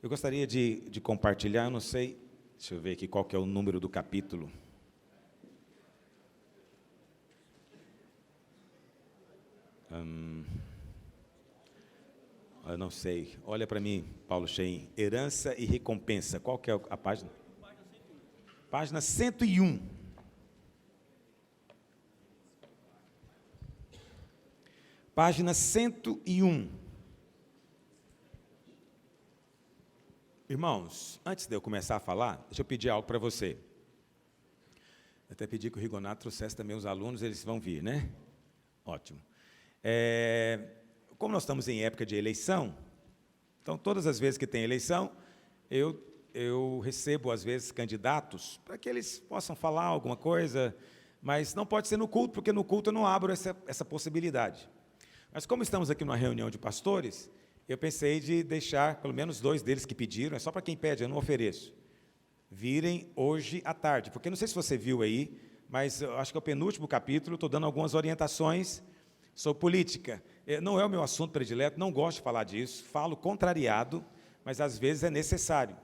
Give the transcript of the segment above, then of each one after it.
Eu gostaria de compartilhar, eu não sei, deixa eu ver aqui qual que é o número do capítulo. Eu não sei, olha para mim, Paulo Cheim, herança e recompensa, qual que é a página? Página 101. Página 101. Irmãos, antes de eu começar a falar, deixa eu pedir algo para você. Eu até pedi que o Rigonato trouxesse também os alunos, eles vão vir, né? Ótimo. Como nós estamos em época de eleição, então todas as vezes que tem eleição, eu recebo, às vezes, candidatos para que eles possam falar alguma coisa, mas não pode ser no culto, porque no culto eu não abro essa possibilidade. Mas como estamos aqui numa reunião de pastores, eu pensei de deixar, pelo menos 2 deles que pediram, é só para quem pede, eu não ofereço, virem hoje à tarde, porque não sei se você viu aí, mas eu acho que é o penúltimo capítulo, estou dando algumas orientações sobre política. Não é o meu assunto predileto, não gosto de falar disso, falo contrariado, mas às vezes é necessário.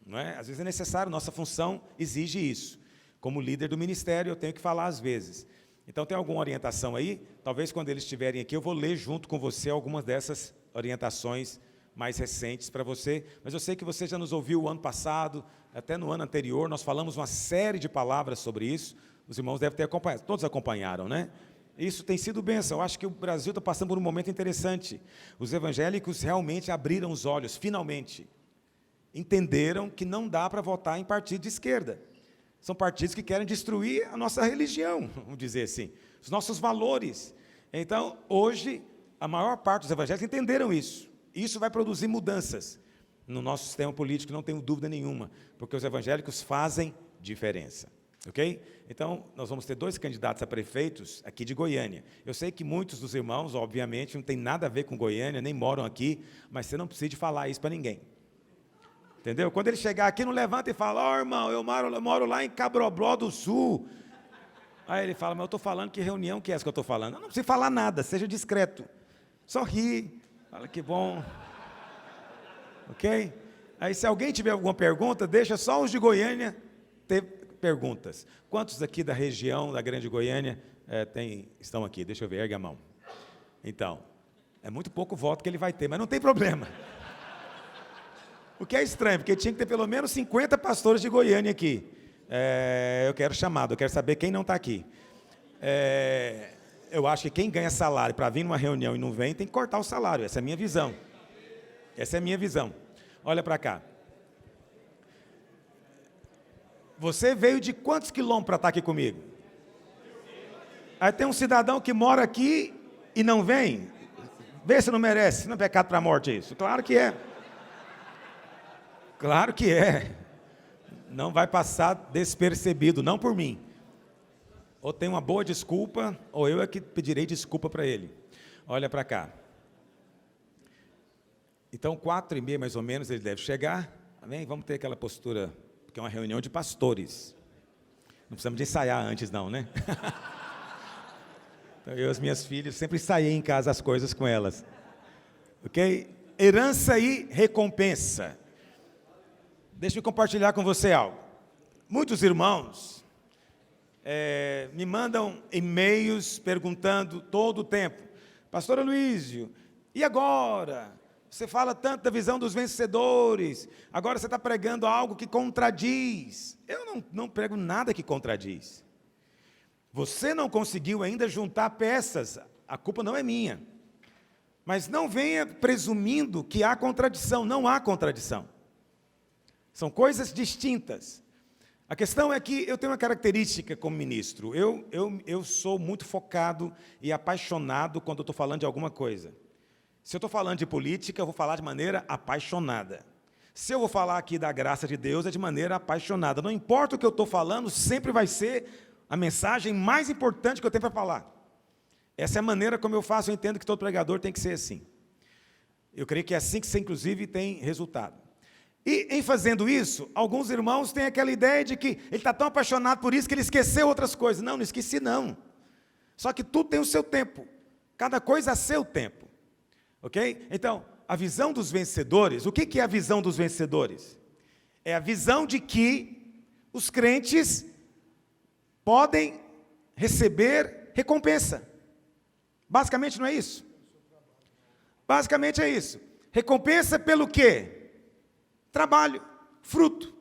Não é? Às vezes é necessário, nossa função exige isso. Como líder do ministério, eu tenho que falar às vezes. Então, tem alguma orientação aí? Talvez quando eles estiverem aqui, eu vou ler junto com você algumas dessas orientações mais recentes para você. Mas eu sei que você já nos ouviu o ano passado, até no ano anterior, nós falamos uma série de palavras sobre isso. Os irmãos devem ter acompanhado, todos acompanharam, né? Isso tem sido bênção. Eu acho que o Brasil está passando por um momento interessante. Os evangélicos realmente abriram os olhos, finalmente. Entenderam que não dá para votar em partido de esquerda. São partidos que querem destruir a nossa religião, vamos dizer assim, os nossos valores. Então, hoje, a maior parte dos evangélicos entenderam isso. Isso vai produzir mudanças no nosso sistema político, não tenho dúvida nenhuma, porque os evangélicos fazem diferença. Ok? Então, nós vamos ter 2 candidatos a prefeitos aqui de Goiânia. Eu sei que muitos dos irmãos, obviamente, não tem nada a ver com Goiânia, nem moram aqui, mas você não precisa de falar isso para ninguém. Entendeu? Quando ele chegar aqui, não levanta e fala, irmão, eu moro lá em Cabrobló do Sul. Aí ele fala, mas eu estou falando que reunião que é essa que eu estou falando? Não precisa falar nada, seja discreto. Só ri, fala que bom. Ok? Aí se alguém tiver alguma pergunta, deixa só os de Goiânia ter perguntas. Quantos aqui da região da Grande Goiânia estão aqui? Deixa eu ver, ergue a mão. Então, é muito pouco voto que ele vai ter, mas não tem problema. O que é estranho, porque tinha que ter pelo menos 50 pastores de Goiânia aqui. Eu quero chamado, eu quero saber quem não está aqui. Eu acho que quem ganha salário para vir numa reunião e não vem, tem que cortar o salário. Essa é a minha visão. Essa é a minha visão. Olha para cá. Você veio de quantos quilômetros para estar aqui comigo? Aí tem um cidadão que mora aqui e não vem. Vê se não merece. Não é pecado para a morte isso. Claro que é. Claro que é. Não vai passar despercebido, não por mim. Ou tem uma boa desculpa, ou eu é que pedirei desculpa para ele. Olha para cá. Então, 4h30 mais ou menos ele deve chegar. Amém? Vamos ter aquela postura, porque é uma reunião de pastores. Não precisamos de ensaiar antes não, né? Então, eu e as minhas filhas sempre ensaiei em casa as coisas com elas. Ok? Herança e recompensa. Deixa eu compartilhar com você algo. Muitos irmãos me mandam e-mails perguntando todo o tempo, pastor Aloísio, e agora? Você fala tanto da visão dos vencedores, agora você está pregando algo que contradiz. Eu não prego nada que contradiz. Você não conseguiu ainda juntar peças, a culpa não é minha. Mas não venha presumindo que há contradição, não há contradição. São coisas distintas. A questão é que eu tenho uma característica como ministro. Eu sou muito focado e apaixonado quando eu estou falando de alguma coisa. Se eu estou falando de política, eu vou falar de maneira apaixonada. Se eu vou falar aqui da graça de Deus, é de maneira apaixonada. Não importa o que eu estou falando, sempre vai ser a mensagem mais importante que eu tenho para falar. Essa é a maneira como eu faço, eu entendo que todo pregador tem que ser assim. Eu creio que é assim que você, inclusive, tem resultado. E, em fazendo isso, alguns irmãos têm aquela ideia de que ele está tão apaixonado por isso que ele esqueceu outras coisas. Não esqueci não. Só que tudo tem o seu tempo. Cada coisa a seu tempo. Ok? Então, a visão dos vencedores, o que é a visão dos vencedores? É a visão de que os crentes podem receber recompensa. Basicamente não é isso? Basicamente é isso. Recompensa pelo quê? Trabalho, fruto.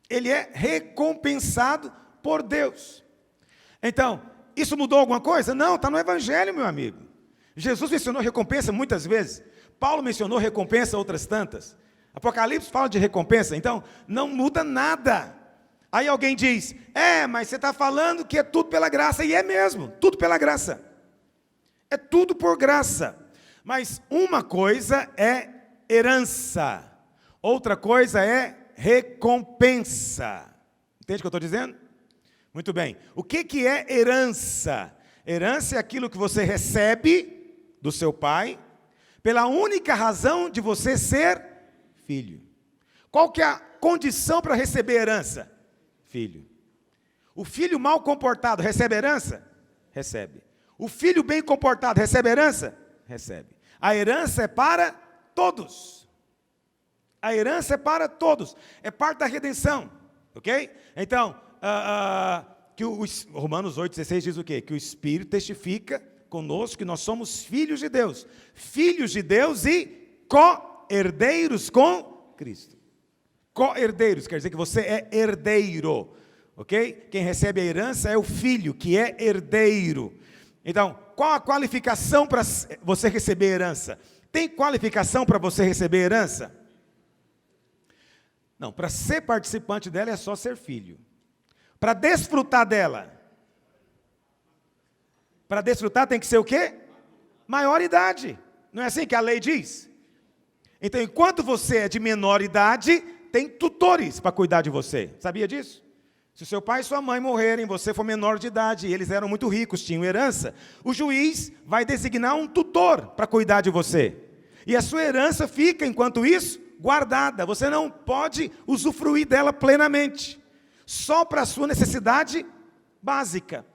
Ele é recompensado por Deus. Então, isso mudou alguma coisa? Não, está no Evangelho, meu amigo. Jesus mencionou recompensa muitas vezes. Paulo mencionou recompensa outras tantas. Apocalipse fala de recompensa. Então, não muda nada. Aí alguém diz, mas você está falando que é tudo pela graça. E é mesmo, tudo pela graça. É tudo por graça. Mas uma coisa é herança. Outra coisa é recompensa. Entende o que eu estou dizendo? Muito bem. O que é herança? Herança é aquilo que você recebe do seu pai, pela única razão de você ser filho. Qual que é a condição para receber herança? Filho. O filho mal comportado recebe herança? Recebe. O filho bem comportado recebe herança? Recebe. A herança é para todos. A herança é para todos. É parte da redenção. Ok? Então, Romanos 8,16 diz o quê? Que o Espírito testifica conosco que nós somos filhos de Deus. Filhos de Deus e co-herdeiros com Cristo. Co-herdeiros, quer dizer que você é herdeiro. Ok? Quem recebe a herança é o filho, que é herdeiro. Então, qual a qualificação para você receber herança? Tem qualificação para você receber herança? Não, para ser participante dela é só ser filho. Para desfrutar dela. Para desfrutar tem que ser o quê? Maior idade. Não é assim que a lei diz? Então, enquanto você é de menor idade, tem tutores para cuidar de você. Sabia disso? Se o seu pai e sua mãe morrerem, você for menor de idade, e eles eram muito ricos, tinham herança, o juiz vai designar um tutor para cuidar de você. E a sua herança fica, enquanto isso, guardada. Você não pode usufruir dela plenamente. Só para a sua necessidade básica.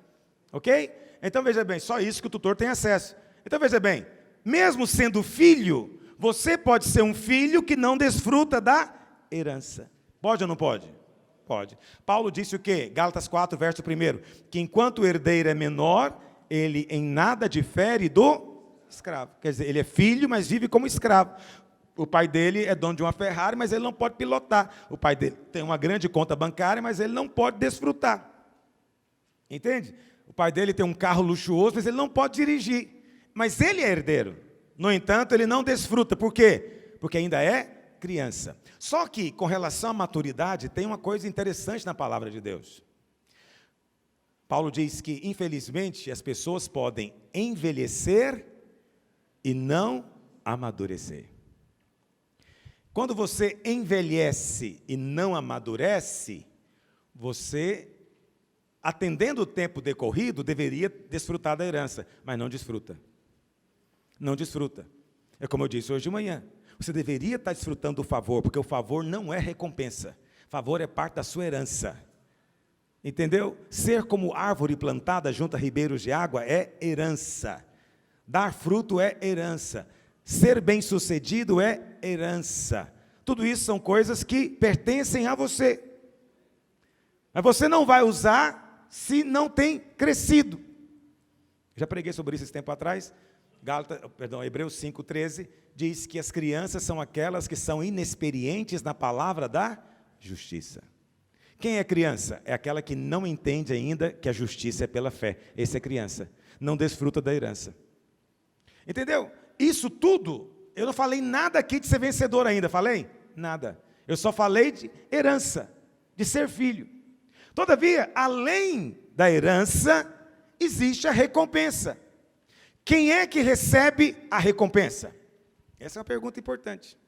Ok? Então veja bem, só isso que o tutor tem acesso. Então veja bem, mesmo sendo filho, você pode ser um filho que não desfruta da herança. Pode ou não pode? Pode. Paulo disse o quê? Gálatas 4, verso 1. Que enquanto o herdeiro é menor, ele em nada difere do escravo. Quer dizer, ele é filho, mas vive como escravo. O pai dele é dono de uma Ferrari, mas ele não pode pilotar. O pai dele tem uma grande conta bancária, mas ele não pode desfrutar. Entende? O pai dele tem um carro luxuoso, mas ele não pode dirigir. Mas ele é herdeiro. No entanto, ele não desfruta. Por quê? Porque ainda é criança. Só que, com relação à maturidade, tem uma coisa interessante na palavra de Deus. Paulo diz que, infelizmente, as pessoas podem envelhecer e não amadurecer. Quando você envelhece e não amadurece, você, atendendo o tempo decorrido, deveria desfrutar da herança, mas não desfruta. Não desfruta. É como eu disse hoje de manhã. Você deveria estar desfrutando do favor, porque o favor não é recompensa. Favor é parte da sua herança. Entendeu? Ser como árvore plantada junto a ribeiros de água é herança. Dar fruto é herança. Ser bem-sucedido é herança. Tudo isso são coisas que pertencem a você. Mas você não vai usar se não tem crescido. Já preguei sobre isso esse tempo atrás. Hebreus 5,13 diz que as crianças são aquelas que são inexperientes na palavra da justiça. Quem é criança? É aquela que não entende ainda que a justiça é pela fé. Essa é criança. Não desfruta da herança. Entendeu? Isso tudo, eu não falei nada aqui de ser vencedor ainda, falei? Nada. Eu só falei de herança, de ser filho. Todavia, além da herança, existe a recompensa. Quem é que recebe a recompensa? Essa é uma pergunta importante.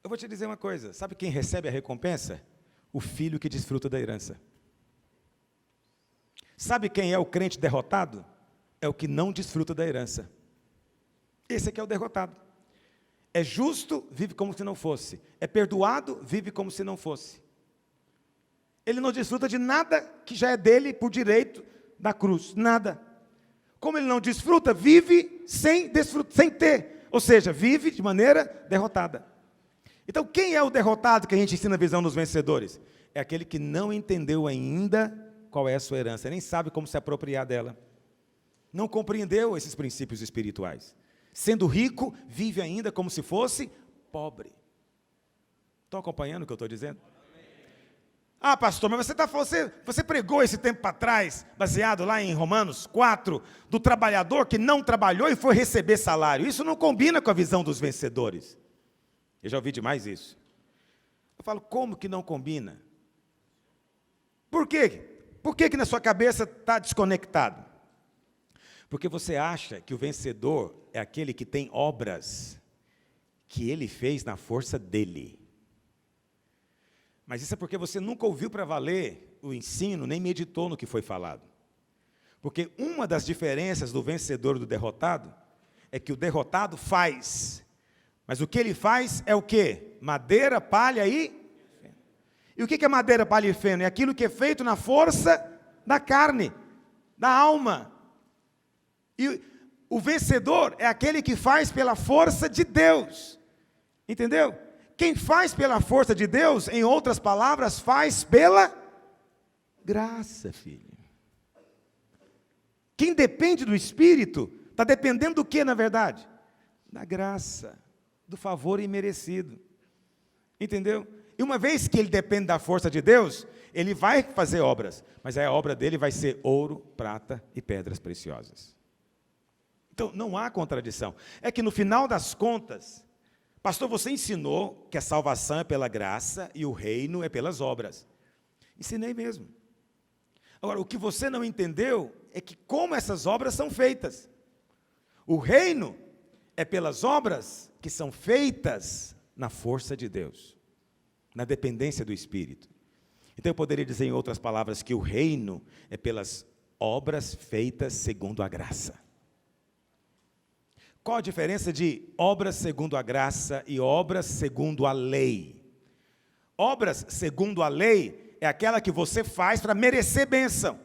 Eu vou te dizer uma coisa, sabe quem recebe a recompensa? O filho que desfruta da herança. Sabe quem é o crente derrotado? É o que não desfruta da herança. Esse aqui é o derrotado. É justo, vive como se não fosse. É perdoado, vive como se não fosse. Ele não desfruta de nada que já é dele por direito da cruz, nada. Como ele não desfruta, vive sem ter. Ou seja, vive de maneira derrotada. Então, quem é o derrotado que a gente ensina a visão dos vencedores? É aquele que não entendeu ainda qual é a sua herança, nem sabe como se apropriar dela. Não compreendeu esses princípios espirituais. Sendo rico, vive ainda como se fosse pobre. Estão acompanhando o que eu estou dizendo? Ah, pastor, mas você pregou esse tempo para trás, baseado lá em Romanos 4, do trabalhador que não trabalhou e foi receber salário. Isso não combina com a visão dos vencedores. Eu já ouvi demais isso. Eu falo, como que não combina? Por quê? Por que na sua cabeça está desconectado? Porque você acha que o vencedor é aquele que tem obras que ele fez na força dele. Mas isso é porque você nunca ouviu para valer o ensino, nem meditou no que foi falado. Porque uma das diferenças do vencedor e do derrotado é que o derrotado faz. Mas o que ele faz é o quê? Madeira, palha e feno. E o que é madeira, palha e feno? É aquilo que é feito na força da carne, da alma. E o vencedor é aquele que faz pela força de Deus. Entendeu? Quem faz pela força de Deus, em outras palavras, faz pela graça, filho. Quem depende do Espírito, está dependendo do que, na verdade? Da graça, do favor imerecido. Entendeu? E uma vez que ele depende da força de Deus, ele vai fazer obras, mas a obra dele vai ser ouro, prata e pedras preciosas. Então, não há contradição. É que no final das contas, pastor, você ensinou que a salvação é pela graça e o reino é pelas obras. Ensinei mesmo. Agora, o que você não entendeu é que como essas obras são feitas. O reino é pelas obras que são feitas na força de Deus, na dependência do Espírito. Então, eu poderia dizer em outras palavras que o reino é pelas obras feitas segundo a graça. Qual a diferença de obras segundo a graça e obras segundo a lei? Obras segundo a lei é aquela que você faz para merecer bênção.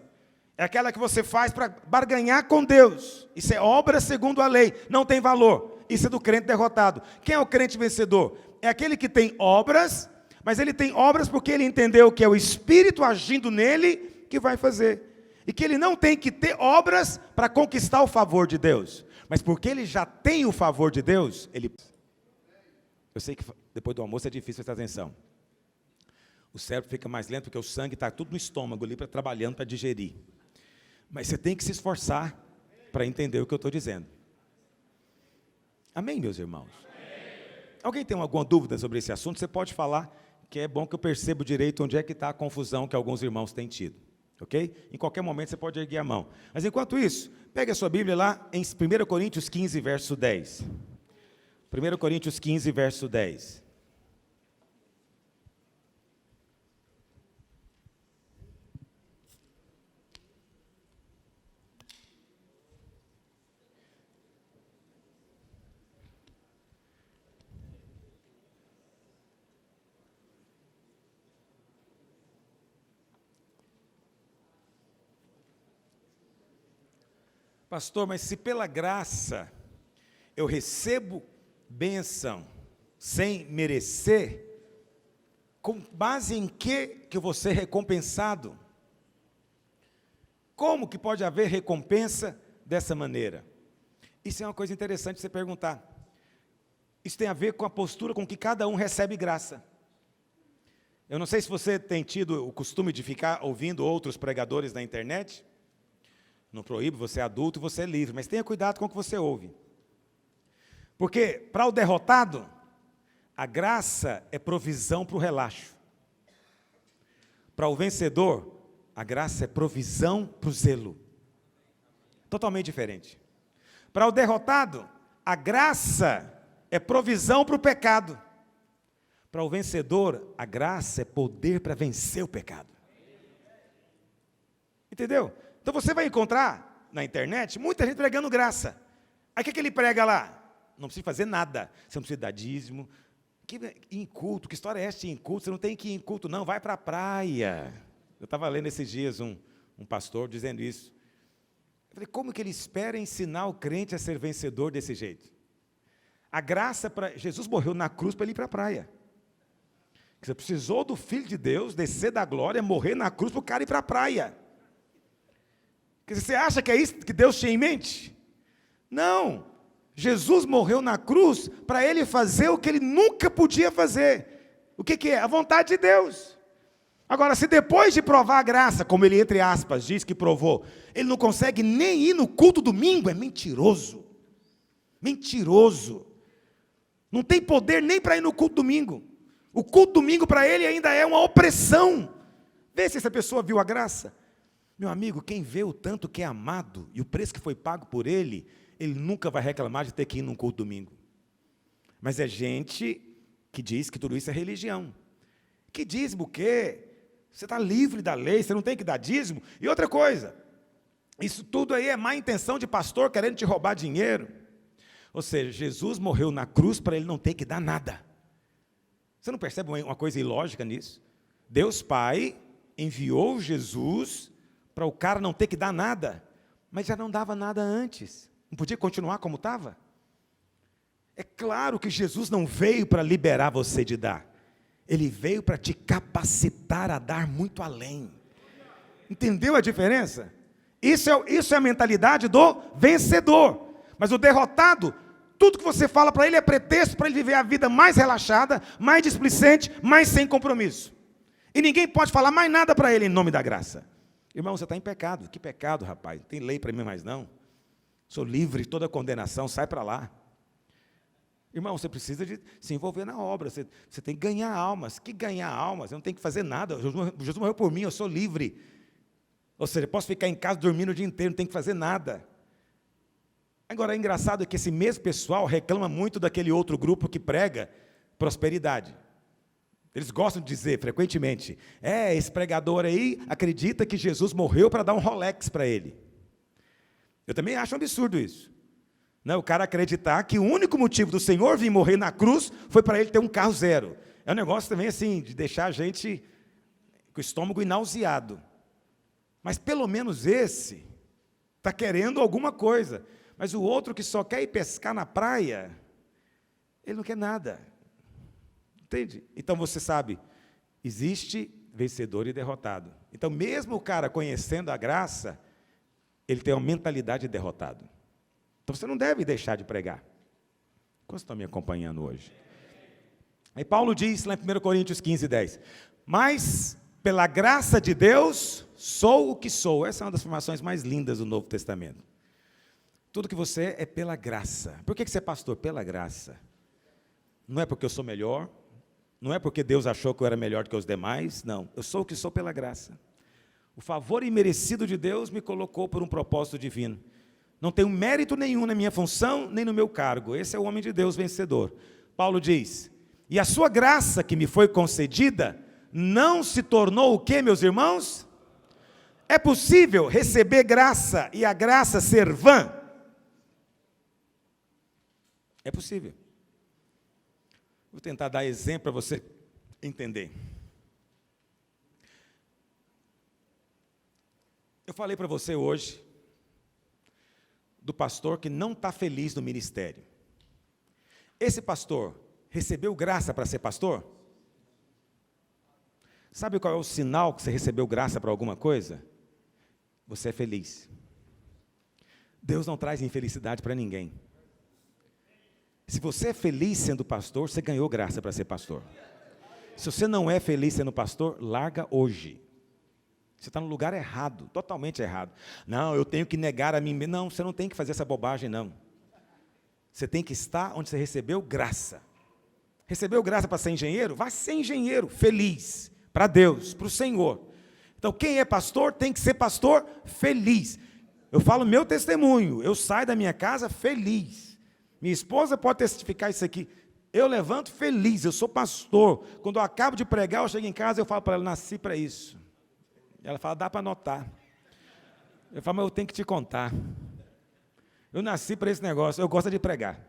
É aquela que você faz para barganhar com Deus. Isso é obra segundo a lei, não tem valor. Isso é do crente derrotado. Quem é o crente vencedor? É aquele que tem obras, mas ele tem obras porque ele entendeu que é o Espírito agindo nele que vai fazer. E que ele não tem que ter obras para conquistar o favor de Deus. Mas porque ele já tem o favor de Deus, ele... Eu sei que depois do almoço é difícil prestar atenção. O cérebro fica mais lento porque o sangue está tudo no estômago ali, trabalhando para digerir. Mas você tem que se esforçar para entender o que eu estou dizendo. Amém, meus irmãos? Amém. Alguém tem alguma dúvida sobre esse assunto? Você pode falar, que é bom que eu percebo direito onde é que está a confusão que alguns irmãos têm tido. Ok? Em qualquer momento você pode erguer a mão. Mas enquanto isso, pegue a sua Bíblia lá em 1 Coríntios 15, verso 10. 1 Coríntios 15, verso 10. Pastor, mas se pela graça eu recebo bênção sem merecer, com base em que eu vou ser recompensado? Como que pode haver recompensa dessa maneira? Isso é uma coisa interessante você perguntar. Isso tem a ver com a postura com que cada um recebe graça. Eu não sei se você tem tido o costume de ficar ouvindo outros pregadores na internet. Não proíbe, você é adulto e você é livre, mas tenha cuidado com o que você ouve. Porque, para o derrotado, a graça é provisão para o relaxo. Para o vencedor, a graça é provisão para o zelo. Totalmente diferente. Para o derrotado, a graça é provisão para o pecado. Para o vencedor, a graça é poder para vencer o pecado. Entendeu? Então você vai encontrar na internet muita gente pregando graça. Aí o que ele prega lá? Não precisa fazer nada. Você não precisa dar dízimo. Ir em culto, que história é essa de ir em culto? Você não tem que ir em culto, não, vai para a praia. Eu estava lendo esses dias um pastor dizendo isso. Falei, como que ele espera ensinar o crente a ser vencedor desse jeito? A graça para... Jesus morreu na cruz para ele ir para a praia. Você precisou do Filho de Deus descer da glória, morrer na cruz para o cara ir para a praia. Você acha que é isso que Deus tinha em mente? Não. Jesus morreu na cruz para ele fazer o que ele nunca podia fazer. O que é? A vontade de Deus. Agora, se depois de provar a graça, como ele, entre aspas, diz que provou, ele não consegue nem ir no culto domingo, é mentiroso. Mentiroso. Não tem poder nem para ir no culto domingo. O culto domingo para ele ainda é uma opressão. Vê se essa pessoa viu a graça. Meu amigo, quem vê o tanto que é amado e o preço que foi pago por ele, ele nunca vai reclamar de ter que ir num culto domingo. Mas é gente que diz que tudo isso é religião. Que dízimo o quê? Você está livre da lei, você não tem que dar dízimo. E outra coisa, isso tudo aí é má intenção de pastor querendo te roubar dinheiro. Ou seja, Jesus morreu na cruz para ele não ter que dar nada. Você não percebe uma coisa ilógica nisso? Deus Pai enviou Jesus para o cara não ter que dar nada, mas já não dava nada antes. Não podia continuar como estava? É claro que Jesus não veio para liberar você de dar. Ele veio para te capacitar a dar muito além. Entendeu a diferença? Isso é a mentalidade do vencedor. Mas o derrotado, tudo que você fala para ele é pretexto para ele viver a vida mais relaxada, mais displicente, mais sem compromisso. E ninguém pode falar mais nada para ele em nome da graça. Irmão, você está em pecado. Que pecado, rapaz? Não tem lei para mim mais não. Sou livre de toda condenação, sai para lá. Irmão, você precisa de se envolver na obra, você tem que ganhar almas. Que ganhar almas? Eu não tenho que fazer nada, Jesus morreu por mim, eu sou livre. Ou seja, eu posso ficar em casa dormindo o dia inteiro, não tenho que fazer nada. Agora, é engraçado que esse mesmo pessoal reclama muito daquele outro grupo que prega prosperidade. Eles gostam de dizer frequentemente, esse pregador aí acredita que Jesus morreu para dar um Rolex para ele. Eu também acho um absurdo isso. O cara acreditar que o único motivo do Senhor vir morrer na cruz foi para ele ter um carro zero. É um negócio também assim, de deixar a gente com o estômago nauseado. Mas pelo menos esse está querendo alguma coisa. Mas o outro que só quer ir pescar na praia, ele não quer nada. Entende? Então você sabe, existe vencedor e derrotado. Então mesmo o cara conhecendo a graça, ele tem uma mentalidade de derrotado. Então você não deve deixar de pregar. Quantos estão me acompanhando hoje? Aí Paulo diz lá em 1 Coríntios 15, 10. Mas pela graça de Deus, sou o que sou. Essa é uma das afirmações mais lindas do Novo Testamento. Tudo que você é pela graça. Por que você é pastor? Pela graça. Não é porque eu sou melhor, não é porque Deus achou que eu era melhor do que os demais, não. Eu sou o que sou pela graça. O favor imerecido de Deus me colocou por um propósito divino. Não tenho mérito nenhum na minha função, nem no meu cargo. Esse é o homem de Deus vencedor. Paulo diz, e a sua graça que me foi concedida, não se tornou o quê, meus irmãos? É possível receber graça e a graça ser vã? É possível. Vou tentar dar exemplo para você entender. Eu falei para você hoje do pastor que não está feliz no ministério. Esse pastor recebeu graça para ser pastor? Sabe qual é o sinal que você recebeu graça para alguma coisa? Você é feliz. Deus não traz infelicidade para ninguém. Se você é feliz sendo pastor, você ganhou graça para ser pastor. Se você não é feliz sendo pastor, larga hoje. Você está no lugar errado, totalmente errado. Não, eu tenho que negar a mim mesmo. Não, você não tem que fazer essa bobagem, não. Você tem que estar onde você recebeu graça. Recebeu graça para ser engenheiro? Vá ser engenheiro, feliz, para Deus, para o Senhor. Então, quem é pastor tem que ser pastor feliz. Eu falo meu testemunho, eu saio da minha casa feliz. Minha esposa pode testificar isso aqui. Eu levanto feliz, eu sou pastor. Quando eu acabo de pregar, eu chego em casa e eu falo para ela, nasci para isso. Ela fala, dá para anotar. Eu falo, mas eu tenho que te contar. Eu nasci para esse negócio, eu gosto de pregar.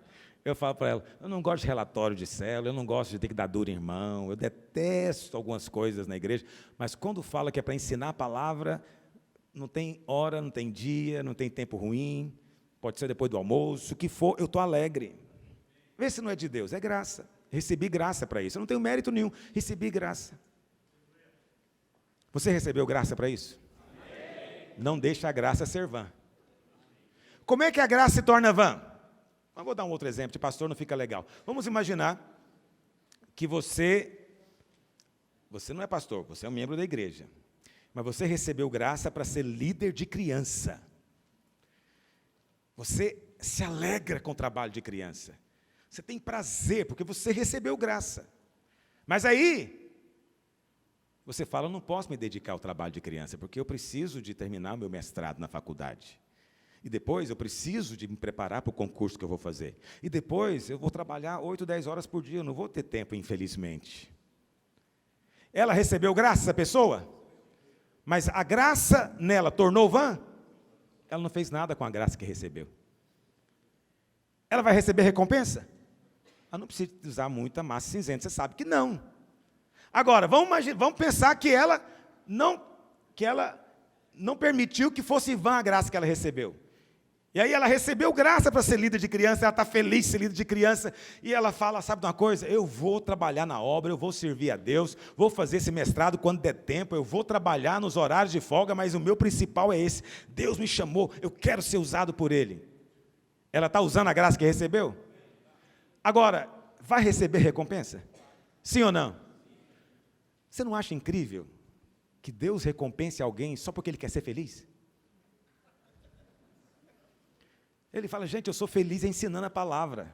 Eu falo para ela, eu não gosto de relatório de célula, eu não gosto de ter que dar duro em irmão, eu detesto algumas coisas na igreja, mas quando fala que é para ensinar a palavra, não tem hora, não tem dia, não tem tempo ruim, pode ser depois do almoço, o que for, eu estou alegre. Vê se não é de Deus, é graça. Recebi graça para isso, eu não tenho mérito nenhum, recebi graça. Você recebeu graça para isso? Amém. Não deixa a graça ser vã. Como é que a graça se torna vã? Eu vou dar um outro exemplo, de pastor não fica legal. Vamos imaginar que você não é pastor, você é um membro da igreja, mas você recebeu graça para ser líder de criança. Você se alegra com o trabalho de criança. Você tem prazer, porque você recebeu graça. Mas aí, você fala, eu não posso me dedicar ao trabalho de criança, porque eu preciso de terminar o meu mestrado na faculdade. E depois eu preciso de me preparar para o concurso que eu vou fazer. E depois eu vou trabalhar 8, 10 horas por dia, eu não vou ter tempo, infelizmente. Ela recebeu graça, essa pessoa? Mas a graça nela tornou vã? Ela não fez nada com a graça que recebeu. Ela vai receber recompensa? Ela não precisa usar muita massa cinzenta, você sabe que não. Agora, vamos pensar que ela não permitiu que fosse vã a graça que ela recebeu. E aí ela recebeu graça para ser líder de criança, ela está feliz de ser líder de criança, e ela fala, sabe de uma coisa? Eu vou trabalhar na obra, eu vou servir a Deus, vou fazer esse mestrado quando der tempo, eu vou trabalhar nos horários de folga, mas o meu principal é esse. Deus me chamou, eu quero ser usado por Ele. Ela está usando a graça que recebeu? Agora, vai receber recompensa? Sim ou não? Você não acha incrível que Deus recompense alguém só porque Ele quer ser feliz? Ele fala, gente, eu sou feliz ensinando a palavra.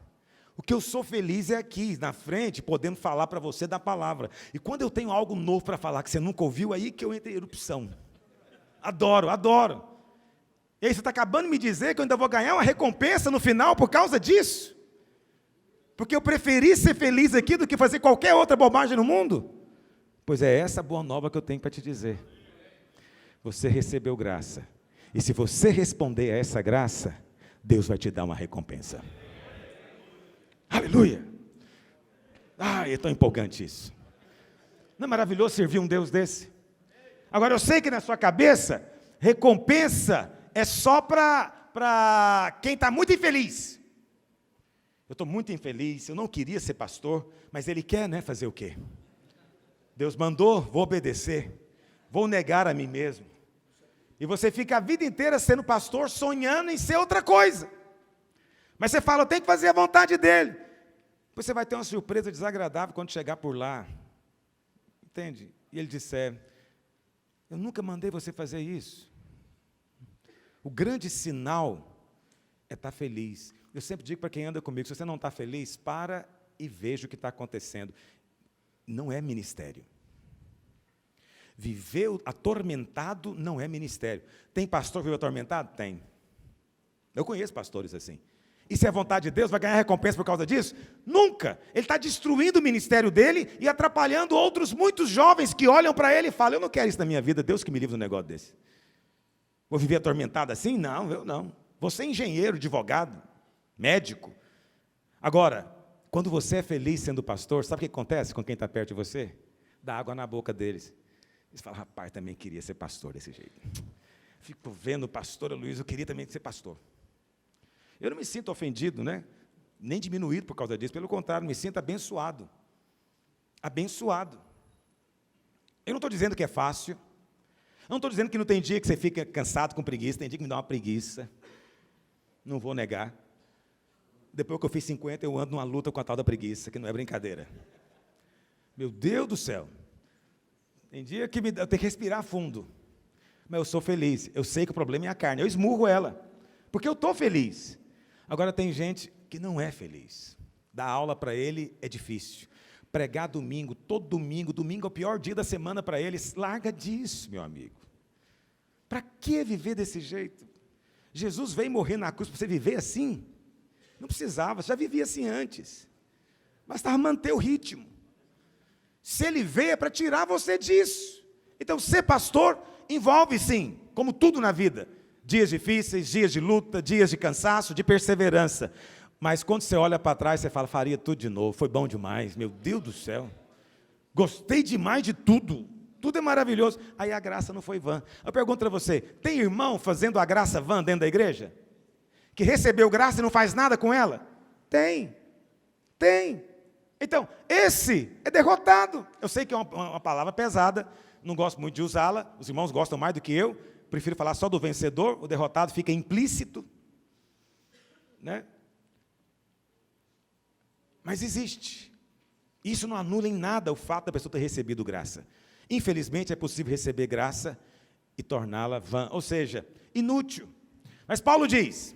O que eu sou feliz é aqui, na frente, podendo falar para você da palavra. E quando eu tenho algo novo para falar que você nunca ouviu, aí que eu entro em erupção. Adoro, adoro. E aí você está acabando de me dizer que eu ainda vou ganhar uma recompensa no final por causa disso? Porque eu preferi ser feliz aqui do que fazer qualquer outra bobagem no mundo? Pois é essa boa nova que eu tenho para te dizer. Você recebeu graça. E se você responder a essa graça, Deus vai te dar uma recompensa. Aleluia! É tão empolgante isso. Não é maravilhoso servir um Deus desse? Agora, eu sei que na sua cabeça, recompensa é só para quem está muito infeliz. Eu estou muito infeliz, eu não queria ser pastor, mas Ele quer, né? Fazer o quê? Deus mandou, vou obedecer, vou negar a mim mesmo. E você fica a vida inteira sendo pastor, sonhando em ser outra coisa. Mas você fala, eu tenho que fazer a vontade dEle. Depois você vai ter uma surpresa desagradável quando chegar por lá. Entende? E Ele disser, eu nunca mandei você fazer isso. O grande sinal é estar feliz. Eu sempre digo para quem anda comigo, se você não está feliz, para e veja o que está acontecendo. Não é ministério. Viver atormentado não é ministério. Tem pastor que vive atormentado? Tem. Eu conheço pastores assim. E se é vontade de Deus, vai ganhar recompensa por causa disso? Nunca. Ele está destruindo o ministério dele e atrapalhando outros muitos jovens que olham para ele e falam, eu não quero isso na minha vida, Deus que me livre de um negócio desse. Vou viver atormentado assim? Não, eu não. Vou ser engenheiro, advogado, médico. Agora, quando você é feliz sendo pastor, sabe o que acontece com quem está perto de você? Dá água na boca deles. Eles falam, rapaz, também queria ser pastor desse jeito. Fico vendo o pastor Luiz, eu queria também ser pastor. Eu não me sinto ofendido, né? Nem diminuído por causa disso, pelo contrário, me sinto abençoado. Abençoado. Eu não estou dizendo que é fácil. Eu não estou dizendo que não tem dia que você fica cansado com preguiça, tem dia que me dá uma preguiça. Não vou negar. Depois que eu fiz 50, eu ando numa luta com a tal da preguiça, que não é brincadeira. Meu Deus do céu. Tem dia que eu tenho que respirar fundo. Mas eu sou feliz. Eu sei que o problema é a carne. Eu esmurro ela. Porque eu estou feliz. Agora tem gente que não é feliz. Dar aula para ele é difícil. Pregar domingo, todo domingo. Domingo é o pior dia da semana para eles. Larga disso, meu amigo. Para que viver desse jeito? Jesus veio morrer na cruz para você viver assim? Não precisava, já vivia assim antes. Bastava manter o ritmo. Se Ele veio é para tirar você disso. Então, ser pastor envolve sim, como tudo na vida, dias difíceis, dias de luta, dias de cansaço, de perseverança. Mas quando você olha para trás, você fala, faria tudo de novo, foi bom demais, meu Deus do céu. Gostei demais de tudo. tudo é maravilhoso. Aí a graça não foi vã. Eu pergunto para você, tem irmão fazendo a graça vã dentro da igreja? Que recebeu graça e não faz nada com ela? Tem. Então, esse é derrotado. Eu sei que é uma palavra pesada, não gosto muito de usá-la, os irmãos gostam mais do que eu, prefiro falar só do vencedor, o derrotado fica implícito, né? Mas existe. Isso não anula em nada o fato da pessoa ter recebido graça. Infelizmente, é possível receber graça e torná-la vã, ou seja, inútil. Mas Paulo diz,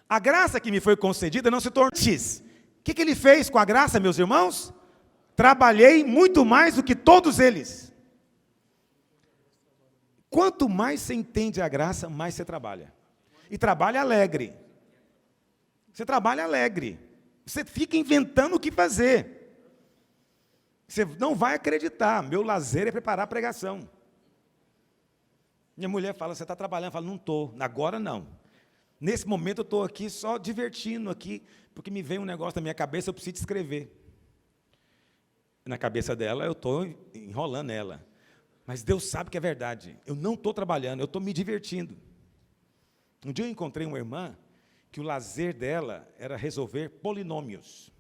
a graça que me foi concedida não se torna antes. O que ele fez com a graça, meus irmãos? Trabalhei muito mais do que todos eles. Quanto mais você entende a graça, mais você trabalha. E trabalha alegre. Você trabalha alegre. Você fica inventando o que fazer. Você não vai acreditar. Meu lazer é preparar a pregação. Minha mulher fala, você está trabalhando? Eu falo, não estou. Agora não. Nesse momento eu estou aqui só divertindo aqui, porque me veio um negócio na minha cabeça, eu preciso escrever. Na cabeça dela, eu estou enrolando ela. Mas Deus sabe que é verdade. Eu não estou trabalhando, eu estou me divertindo. Um dia eu encontrei uma irmã que o lazer dela era resolver polinômios.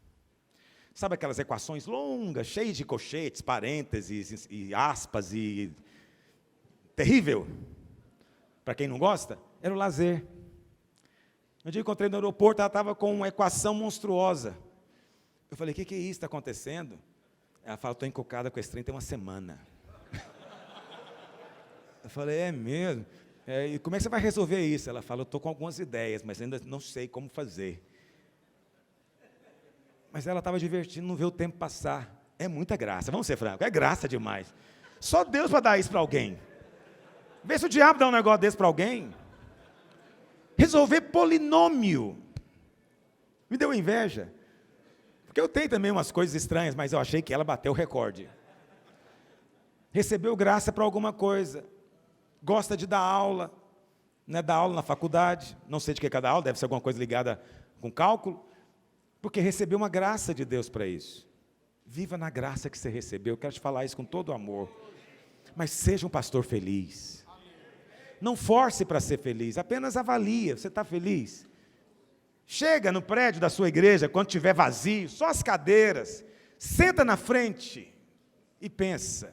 Sabe aquelas equações longas, cheias de colchetes, parênteses e aspas e... terrível. Para quem não gosta, era o lazer. Um dia eu encontrei no aeroporto, ela estava com uma equação monstruosa. Eu falei, o que é isso que está acontecendo? Ela falou, estou encucada com esse trem tem uma semana. Eu falei, é mesmo? E como é que você vai resolver isso? Ela falou, estou com algumas ideias, mas ainda não sei como fazer. Mas ela estava divertindo, não vê o tempo passar. É muita graça, vamos ser francos, é graça demais. Só Deus para dar isso para alguém. Vê se o diabo dá um negócio desse para alguém. Resolver polinômio. Me deu inveja. Porque eu tenho também umas coisas estranhas, mas eu achei que ela bateu o recorde. Recebeu graça para alguma coisa. Gosta de dar aula. Né, dar aula na faculdade. Não sei de que é cada aula, deve ser alguma coisa ligada com cálculo. Porque recebeu uma graça de Deus para isso. Viva na graça que você recebeu. Eu quero te falar isso com todo amor. Mas seja um pastor feliz. Não force para ser feliz, apenas avalia, você está feliz? Chega no prédio da sua igreja, quando estiver vazio, só as cadeiras, senta na frente e pensa,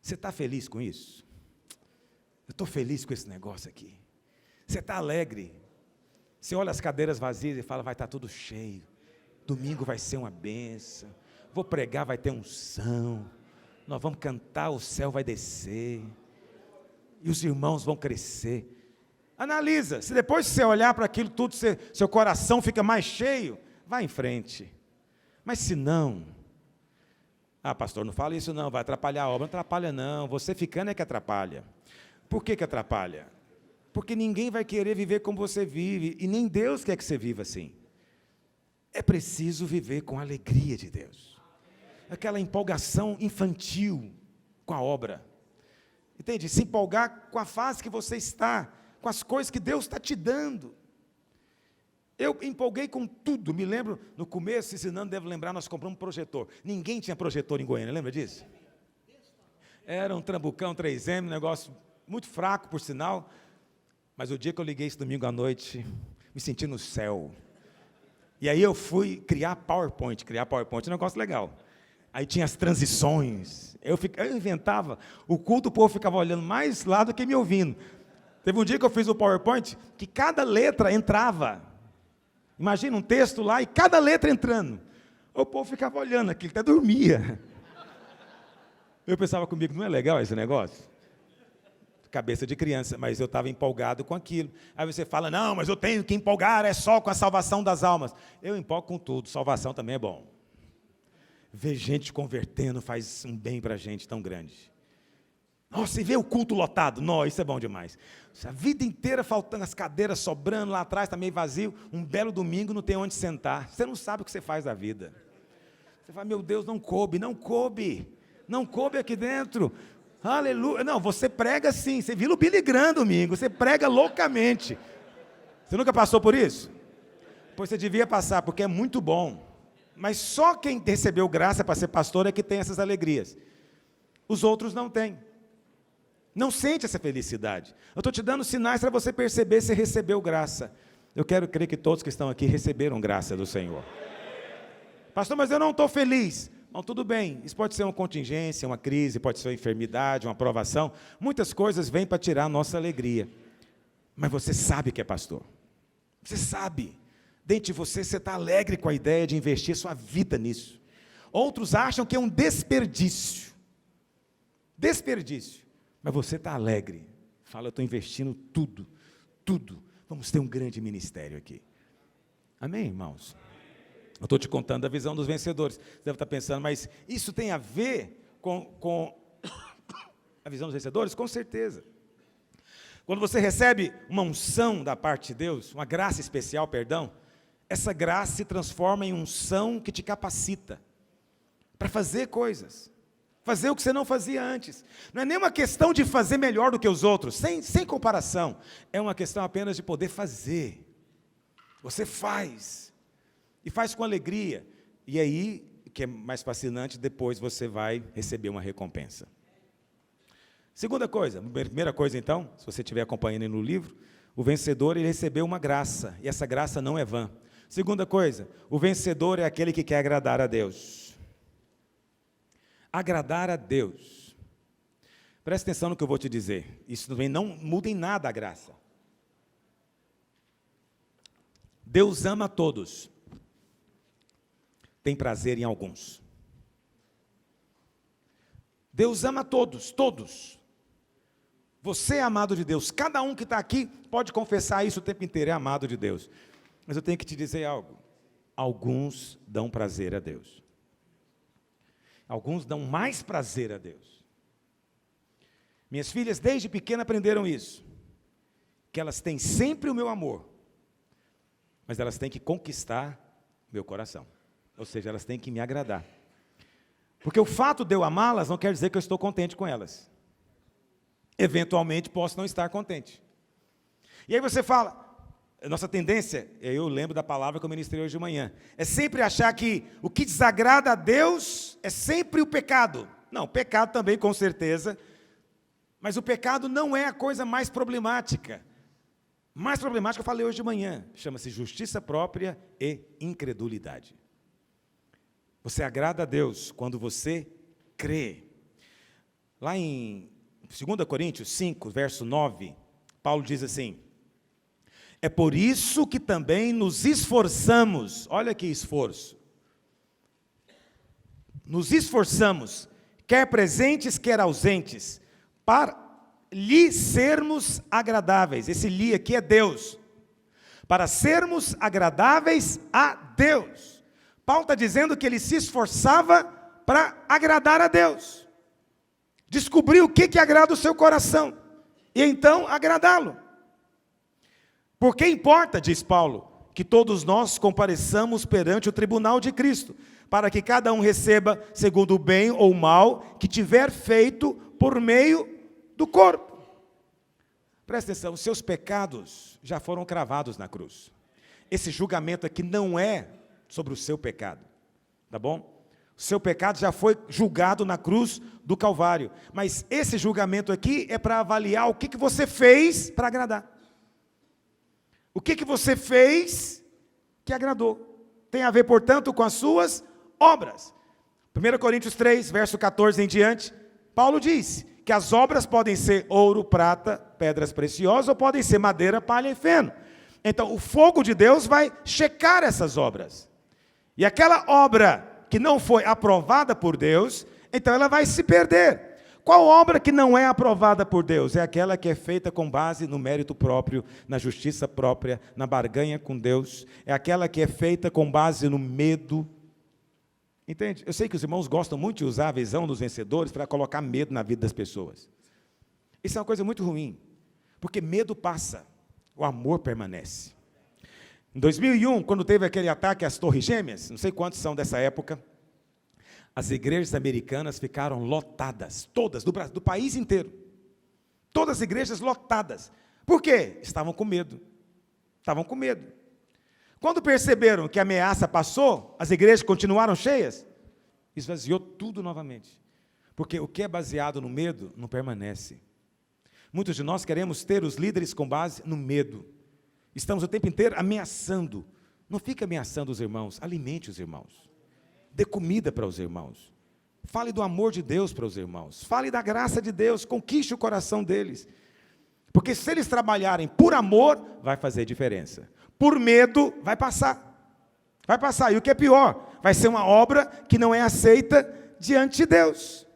você está feliz com isso? Eu estou feliz com esse negócio aqui. Você está alegre? Você olha as cadeiras vazias e fala, vai estar tudo cheio, domingo vai ser uma bênção, vou pregar, vai ter unção, nós vamos cantar, o céu vai descer, e os irmãos vão crescer. Analisa, se depois que você olhar para aquilo tudo, seu coração fica mais cheio, vá em frente. Mas se não, pastor, não fala isso não, vai atrapalhar a obra. Não atrapalha não, você ficando é que atrapalha. Por que atrapalha? Porque ninguém vai querer viver como você vive, e nem Deus quer que você viva assim. É preciso viver com a alegria de Deus. Aquela empolgação infantil com a obra. Entende? Se empolgar com a fase que você está, com as coisas que Deus está te dando. Eu empolguei com tudo, me lembro, no começo, ensinando, devo lembrar, nós compramos um projetor. Ninguém tinha projetor em Goiânia, lembra disso? Era um trambucão 3M, um negócio muito fraco, por sinal. Mas o dia que eu liguei esse domingo à noite, me senti no céu. E aí eu fui criar PowerPoint, um negócio legal. Aí tinha as transições, eu inventava, o culto, o povo ficava olhando mais lá do que me ouvindo. Teve um dia que eu fiz o PowerPoint, que cada letra entrava. Imagina um texto lá e cada letra entrando. O povo ficava olhando aquilo, até dormia. Eu pensava comigo, não é legal esse negócio? Cabeça de criança, mas eu estava empolgado com aquilo. Aí você fala, não, mas eu tenho que empolgar, é só com a salvação das almas. Eu empolgo com tudo, salvação também é bom. Ver gente convertendo faz um bem para a gente tão grande. Nossa, e ver o culto lotado, não, isso é bom demais. A vida inteira faltando, as cadeiras sobrando, lá atrás está meio vazio, um belo domingo não tem onde sentar. Você não sabe o que você faz da vida. Você fala, meu Deus, não coube aqui dentro. Aleluia. Não, você prega sim, você vira o Billy Graham domingo, você prega loucamente. Você nunca passou por isso? Pois você devia passar, porque é muito bom. Mas só quem recebeu graça para ser pastor é que tem essas alegrias. os outros não têm. Não sente essa felicidade. Eu estou te dando sinais para você perceber se recebeu graça. Eu quero crer que todos que estão aqui receberam graça do Senhor. Pastor, mas eu não estou feliz. Bom, tudo bem, isso pode ser uma contingência, uma crise, pode ser uma enfermidade, uma provação. Muitas coisas vêm para tirar a nossa alegria. Mas você sabe que é pastor. Você sabe. Dentro de você, você está alegre com a ideia de investir sua vida nisso. Outros acham que é um desperdício. Desperdício. Mas você está alegre. Fala, eu estou investindo tudo. Vamos ter um grande ministério aqui. Amém, irmãos? Eu estou te contando a visão dos vencedores. Você deve estar pensando, mas isso tem a ver com a visão dos vencedores? Com certeza. Quando você recebe uma unção da parte de Deus, uma graça especial, perdão, essa graça se transforma em unção que te capacita para fazer coisas. Fazer o que você não fazia antes. Não é nem uma questão de fazer melhor do que os outros, sem comparação. É uma questão apenas de poder fazer. Você faz. E faz com alegria. E aí, o que é mais fascinante, depois você vai receber uma recompensa. Segunda coisa, primeira coisa então, se você estiver acompanhando aí no livro, o vencedor ele recebeu uma graça, e essa graça não é vã. Segunda coisa, o vencedor é aquele que quer agradar a Deus. Agradar a Deus. Presta atenção no que eu vou te dizer. Isso também não muda em nada a graça. Deus ama a todos. Tem prazer em alguns. Deus ama a todos, todos. Você é amado de Deus. Cada um que está aqui pode confessar isso o tempo inteiro, é amado de Deus. Mas eu tenho que te dizer algo. Alguns dão prazer a Deus. Alguns dão mais prazer a Deus. Minhas filhas, desde pequena, aprenderam isso. Que elas têm sempre o meu amor. Mas elas têm que conquistar meu coração. Ou seja, elas têm que me agradar. Porque o fato de eu amá-las não quer dizer que eu estou contente com elas. Eventualmente, posso não estar contente. E aí você fala... Nossa tendência, eu lembro da palavra que eu ministrei hoje de manhã, é sempre achar que o que desagrada a Deus é sempre o pecado. Não, o pecado também, com certeza, mas o pecado não é a coisa mais problemática. Mais problemática eu falei hoje de manhã, chama-se justiça própria e incredulidade. Você agrada a Deus quando você crê. Lá em 2 Coríntios 5, verso 9, Paulo diz assim: é por isso que também nos esforçamos, olha que esforço, nos esforçamos, quer presentes, quer ausentes, para lhe sermos agradáveis. Esse lhe aqui é Deus, para sermos agradáveis a Deus. Paulo está dizendo que ele se esforçava para agradar a Deus, descobrir o que agrada o seu coração, e então agradá-lo. Porque importa, diz Paulo, que todos nós compareçamos perante o tribunal de Cristo, para que cada um receba segundo o bem ou o mal que tiver feito por meio do corpo. Presta atenção, os seus pecados já foram cravados na cruz. Esse julgamento aqui não é sobre o seu pecado, tá bom? O seu pecado já foi julgado na cruz do Calvário, mas esse julgamento aqui é para avaliar o que você fez para agradar. O que você fez que agradou? Tem a ver, portanto, com as suas obras. 1 Coríntios 3, verso 14 em diante, Paulo diz que as obras podem ser ouro, prata, pedras preciosas, ou podem ser madeira, palha e feno. Então, o fogo de Deus vai checar essas obras. E aquela obra que não foi aprovada por Deus, então ela vai se perder. Qual obra que não é aprovada por Deus? É aquela que é feita com base no mérito próprio, na justiça própria, na barganha com Deus. É aquela que é feita com base no medo. Entende? Eu sei que os irmãos gostam muito de usar a visão dos vencedores para colocar medo na vida das pessoas. Isso é uma coisa muito ruim, porque medo passa, o amor permanece. Em 2001, quando teve aquele ataque às Torres Gêmeas, não sei quantos são dessa época, as igrejas americanas ficaram lotadas, todas, do país inteiro. Todas as igrejas lotadas. Por quê? Estavam com medo. Estavam com medo. Quando perceberam que a ameaça passou, as igrejas continuaram cheias, esvaziou tudo novamente. Porque o que é baseado no medo não permanece. Muitos de nós queremos ter os líderes com base no medo. Estamos o tempo inteiro ameaçando. Não fique ameaçando os irmãos, alimente os irmãos. Dê comida para os irmãos. Fale do amor de Deus para os irmãos. Fale da graça de Deus, conquiste o coração deles. Porque se eles trabalharem por amor, vai fazer diferença. Por medo, vai passar. Vai passar. E o que é pior, vai ser uma obra que não é aceita diante de Deus.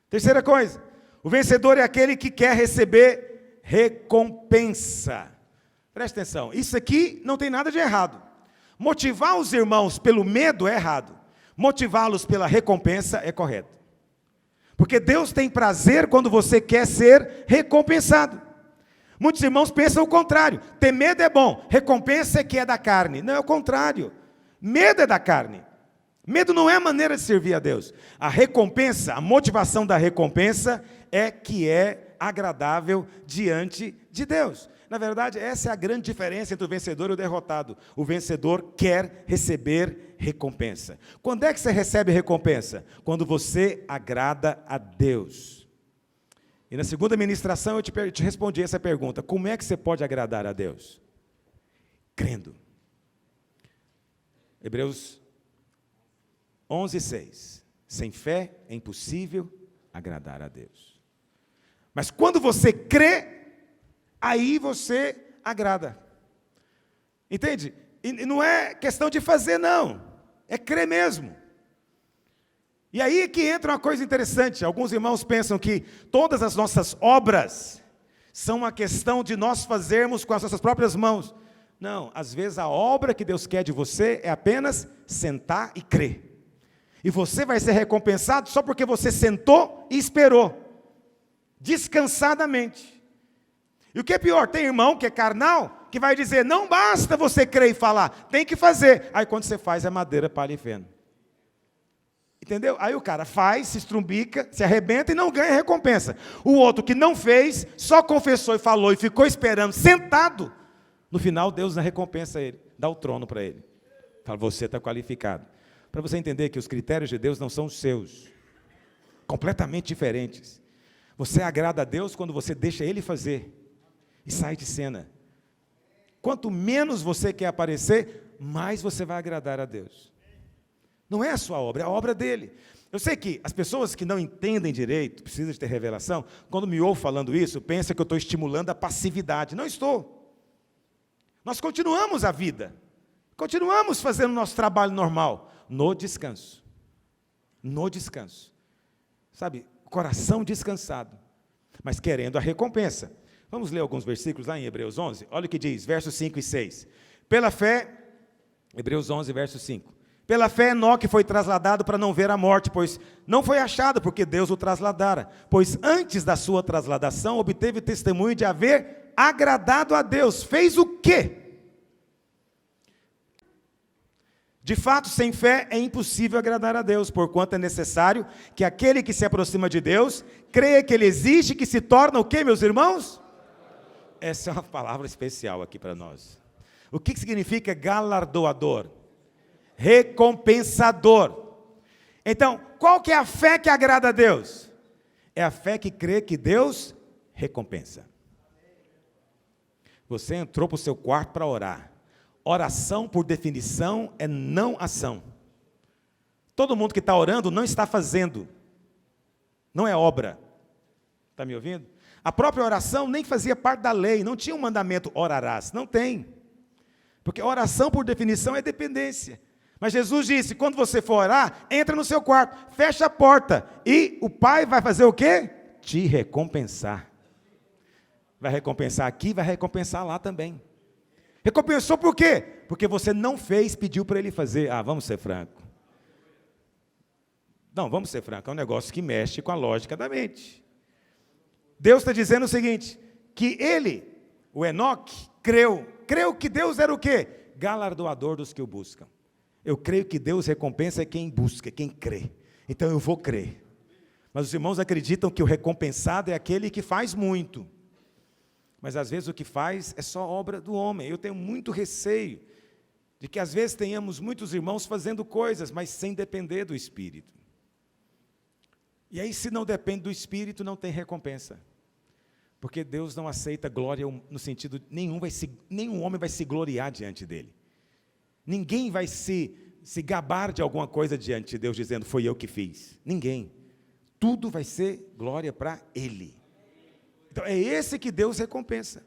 Terceira coisa, o vencedor é aquele que quer receber recompensa. Preste atenção, isso aqui não tem nada de errado. Motivar os irmãos pelo medo é errado. Motivá-los pela recompensa é correto. Porque Deus tem prazer quando você quer ser recompensado. Muitos irmãos pensam o contrário. Ter medo é bom, recompensa é que é da carne. Não, é o contrário. Medo é da carne. Medo não é a maneira de servir a Deus. A recompensa, a motivação da recompensa é que é agradável diante de Deus. Na verdade, essa é a grande diferença entre o vencedor e o derrotado. O vencedor quer receber recompensa. Quando é que você recebe recompensa? Quando você agrada a Deus. E na segunda ministração eu te respondi essa pergunta. Como é que você pode agradar a Deus? Crendo. Hebreus 11:6. Sem fé é impossível agradar a Deus. Mas quando você crê, aí você agrada. Entende? E não é questão de fazer, não. É crer mesmo. E aí que entra uma coisa interessante. Alguns irmãos pensam que todas as nossas obras são uma questão de nós fazermos com as nossas próprias mãos. Não, às vezes a obra que Deus quer de você é apenas sentar e crer. E você vai ser recompensado só porque você sentou e esperou, descansadamente. E o que é pior, tem irmão que é carnal, que vai dizer, não basta você crer e falar, tem que fazer. Aí quando você faz, é madeira, palha e feno. Entendeu? Aí o cara faz, se estrumbica, se arrebenta e não ganha recompensa. O outro que não fez, só confessou e falou e ficou esperando, sentado. No final, Deus dá recompensa a ele, dá o trono para ele. Fala, você está qualificado. Para você entender que os critérios de Deus não são os seus. Completamente diferentes. Você agrada a Deus quando você deixa Ele fazer. E sai de cena. Quanto menos você quer aparecer, mais você vai agradar a Deus. Não é a sua obra, é a obra dele. Eu sei que as pessoas que não entendem direito, precisam de ter revelação, quando me ouvem falando isso, pensam que eu estou estimulando a passividade. Não estou. Nós continuamos a vida. Continuamos fazendo o nosso trabalho normal, no descanso. No descanso. Sabe, coração descansado, mas querendo a recompensa. Vamos ler alguns versículos lá em Hebreus 11? Olha o que diz, versos 5 e 6. Pela fé, Hebreus 11, verso 5. Pela fé, Enoque foi trasladado para não ver a morte, pois não foi achado, porque Deus o trasladara. Pois antes da sua trasladação, obteve testemunho de haver agradado a Deus. Fez o quê? De fato, sem fé é impossível agradar a Deus, porquanto é necessário que aquele que se aproxima de Deus, creia que Ele existe, que se torna o quê, meus irmãos? Essa é uma palavra especial aqui para nós. O que significa galardoador? Recompensador. Então, qual que é a fé que agrada a Deus? É a fé que crê que Deus recompensa. Você entrou para o seu quarto para orar. Oração, por definição, é não ação. Todo mundo que está orando não está fazendo. Não é obra. Está me ouvindo? A própria oração nem fazia parte da lei, não tinha um mandamento, orarás. Não tem. Porque oração, por definição, é dependência. Mas Jesus disse, quando você for orar, entra no seu quarto, fecha a porta, e o Pai vai fazer o quê? Te recompensar. Vai recompensar aqui, vai recompensar lá também. Recompensou por quê? Porque você não fez, pediu para Ele fazer. Ah, vamos ser franco. Não, vamos ser franco, é um negócio que mexe com a lógica da mente. Deus está dizendo o seguinte, que ele, o Enoque, creu que Deus era o quê? Galardoador dos que o buscam. Eu creio que Deus recompensa quem busca, quem crê. Então eu vou crer. Mas os irmãos acreditam que o recompensado é aquele que faz muito. Mas às vezes o que faz é só obra do homem. Eu tenho muito receio de que às vezes tenhamos muitos irmãos fazendo coisas, mas sem depender do Espírito. E aí, se não depende do Espírito, não tem recompensa. Porque Deus não aceita glória no sentido, nenhum homem vai se gloriar diante dele. Ninguém vai se gabar de alguma coisa diante de Deus, dizendo, foi eu que fiz. Ninguém. Tudo vai ser glória para Ele. Então, é esse que Deus recompensa.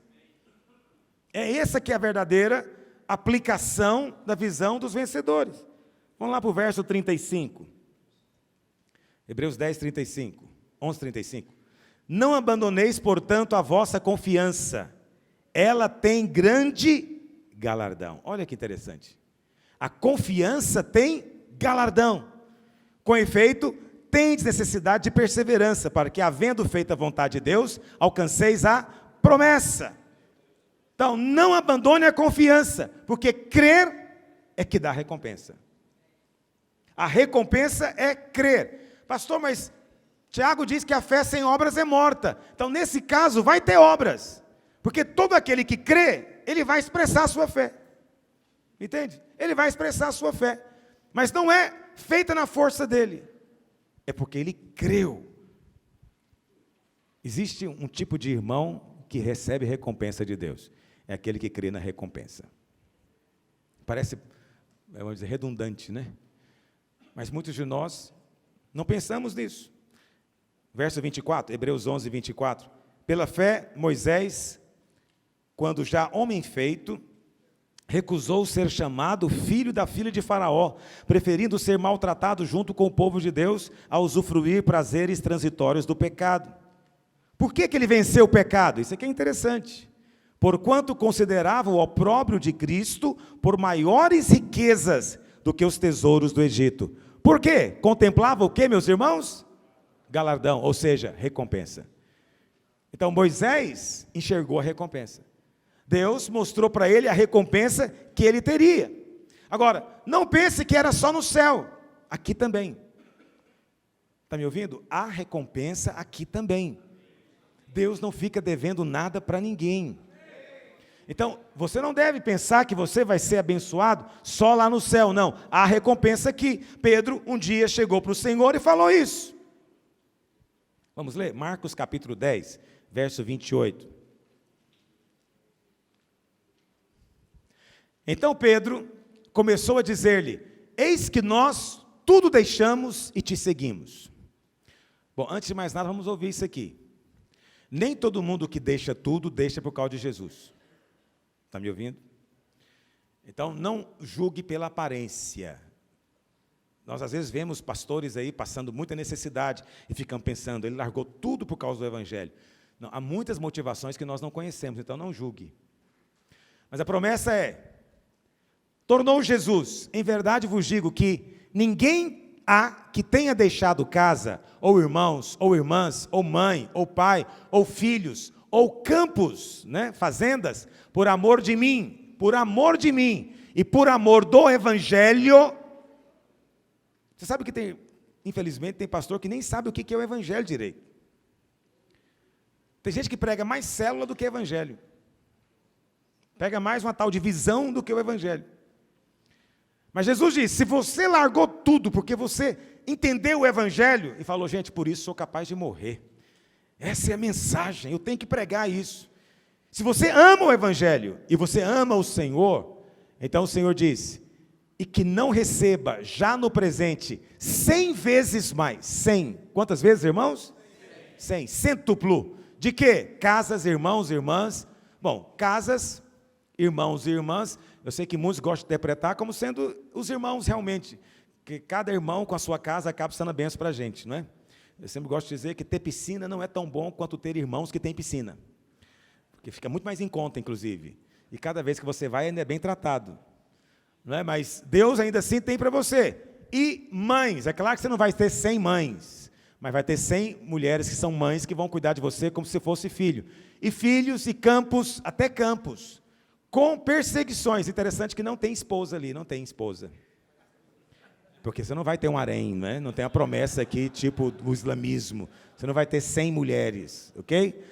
É essa que é a verdadeira aplicação da visão dos vencedores. Vamos lá para o verso 35. Hebreus 10, 35. 11, 35. Não abandoneis, portanto, a vossa confiança. Ela tem grande galardão. Olha que interessante. A confiança tem galardão. Com efeito, tendes necessidade de perseverança, para que, havendo feito a vontade de Deus, alcanceis a promessa. Então, não abandone a confiança, porque crer é que dá recompensa. A recompensa é crer. Pastor, mas Tiago diz que a fé sem obras é morta. Então, nesse caso, vai ter obras. Porque todo aquele que crê, ele vai expressar a sua fé. Entende? Ele vai expressar a sua fé. Mas não é feita na força dele. É porque ele creu. Existe um tipo de irmão que recebe recompensa de Deus. É aquele que crê na recompensa. Parece, vamos dizer, redundante, né? Mas muitos de nós não pensamos nisso. Verso 24, Hebreus 11, 24. Pela fé, Moisés, quando já homem feito, recusou ser chamado filho da filha de Faraó, preferindo ser maltratado junto com o povo de Deus, a usufruir prazeres transitórios do pecado. Por que ele venceu o pecado? Isso aqui é interessante. Porquanto considerava o opróbrio de Cristo por maiores riquezas do que os tesouros do Egito. Por quê? Contemplava o quê, meus irmãos? Galardão, ou seja, recompensa. Então Moisés enxergou a recompensa. Deus mostrou para ele a recompensa que ele teria. Agora, não pense que era só no céu, aqui também. Está me ouvindo? Há recompensa aqui também. Deus não fica devendo nada para ninguém. Então, você não deve pensar que você vai ser abençoado só lá no céu, não. Há recompensa aqui. Pedro um dia chegou para o Senhor e falou isso. Vamos ler? Marcos capítulo 10, verso 28. Então Pedro começou a dizer-lhe, eis que nós tudo deixamos e te seguimos. Bom, antes de mais nada, vamos ouvir isso aqui. Nem todo mundo que deixa tudo, deixa por causa de Jesus. Está me ouvindo? Então, não julgue pela aparência. Nós, às vezes, vemos pastores aí passando muita necessidade e ficam pensando, ele largou tudo por causa do Evangelho. Não, há muitas motivações que nós não conhecemos, então não julgue. Mas a promessa é, tornou Jesus, em verdade vos digo que ninguém há que tenha deixado casa, ou irmãos, ou irmãs, ou mãe, ou pai, ou filhos, ou campos, né, fazendas, por amor de mim, e por amor do Evangelho. Você sabe que tem, infelizmente, tem pastor que nem sabe o que é o Evangelho direito. Tem gente que prega mais célula do que Evangelho. Pega mais uma tal de visão do que o Evangelho. Mas Jesus disse, se você largou tudo porque você entendeu o Evangelho, e falou, gente, por isso sou capaz de morrer. Essa é a mensagem, eu tenho que pregar isso. Se você ama o Evangelho, e você ama o Senhor, então o Senhor disse, e que não receba já no presente 100 vezes mais. 100. Quantas vezes, irmãos? 100. Cêntuplo. De quê? Casas, irmãos, irmãs. Bom, casas, irmãos e irmãs, eu sei que muitos gostam de interpretar como sendo os irmãos realmente, que cada irmão com a sua casa acaba sendo a bênção para a gente, não é? Eu sempre gosto de dizer que ter piscina não é tão bom quanto ter irmãos que têm piscina, porque fica muito mais em conta, inclusive, e cada vez que você vai ainda é bem tratado, não é? Mas Deus ainda assim tem para você. E mães, é claro que você não vai ter 100 mães, mas vai ter 100 mulheres que são mães que vão cuidar de você como se fosse filho, e filhos e campos, até campos, com perseguições. Interessante que não tem esposa ali, não tem esposa. Porque você não vai ter um harém, né? Não tem a promessa aqui, tipo o islamismo. Você não vai ter 100 mulheres, ok?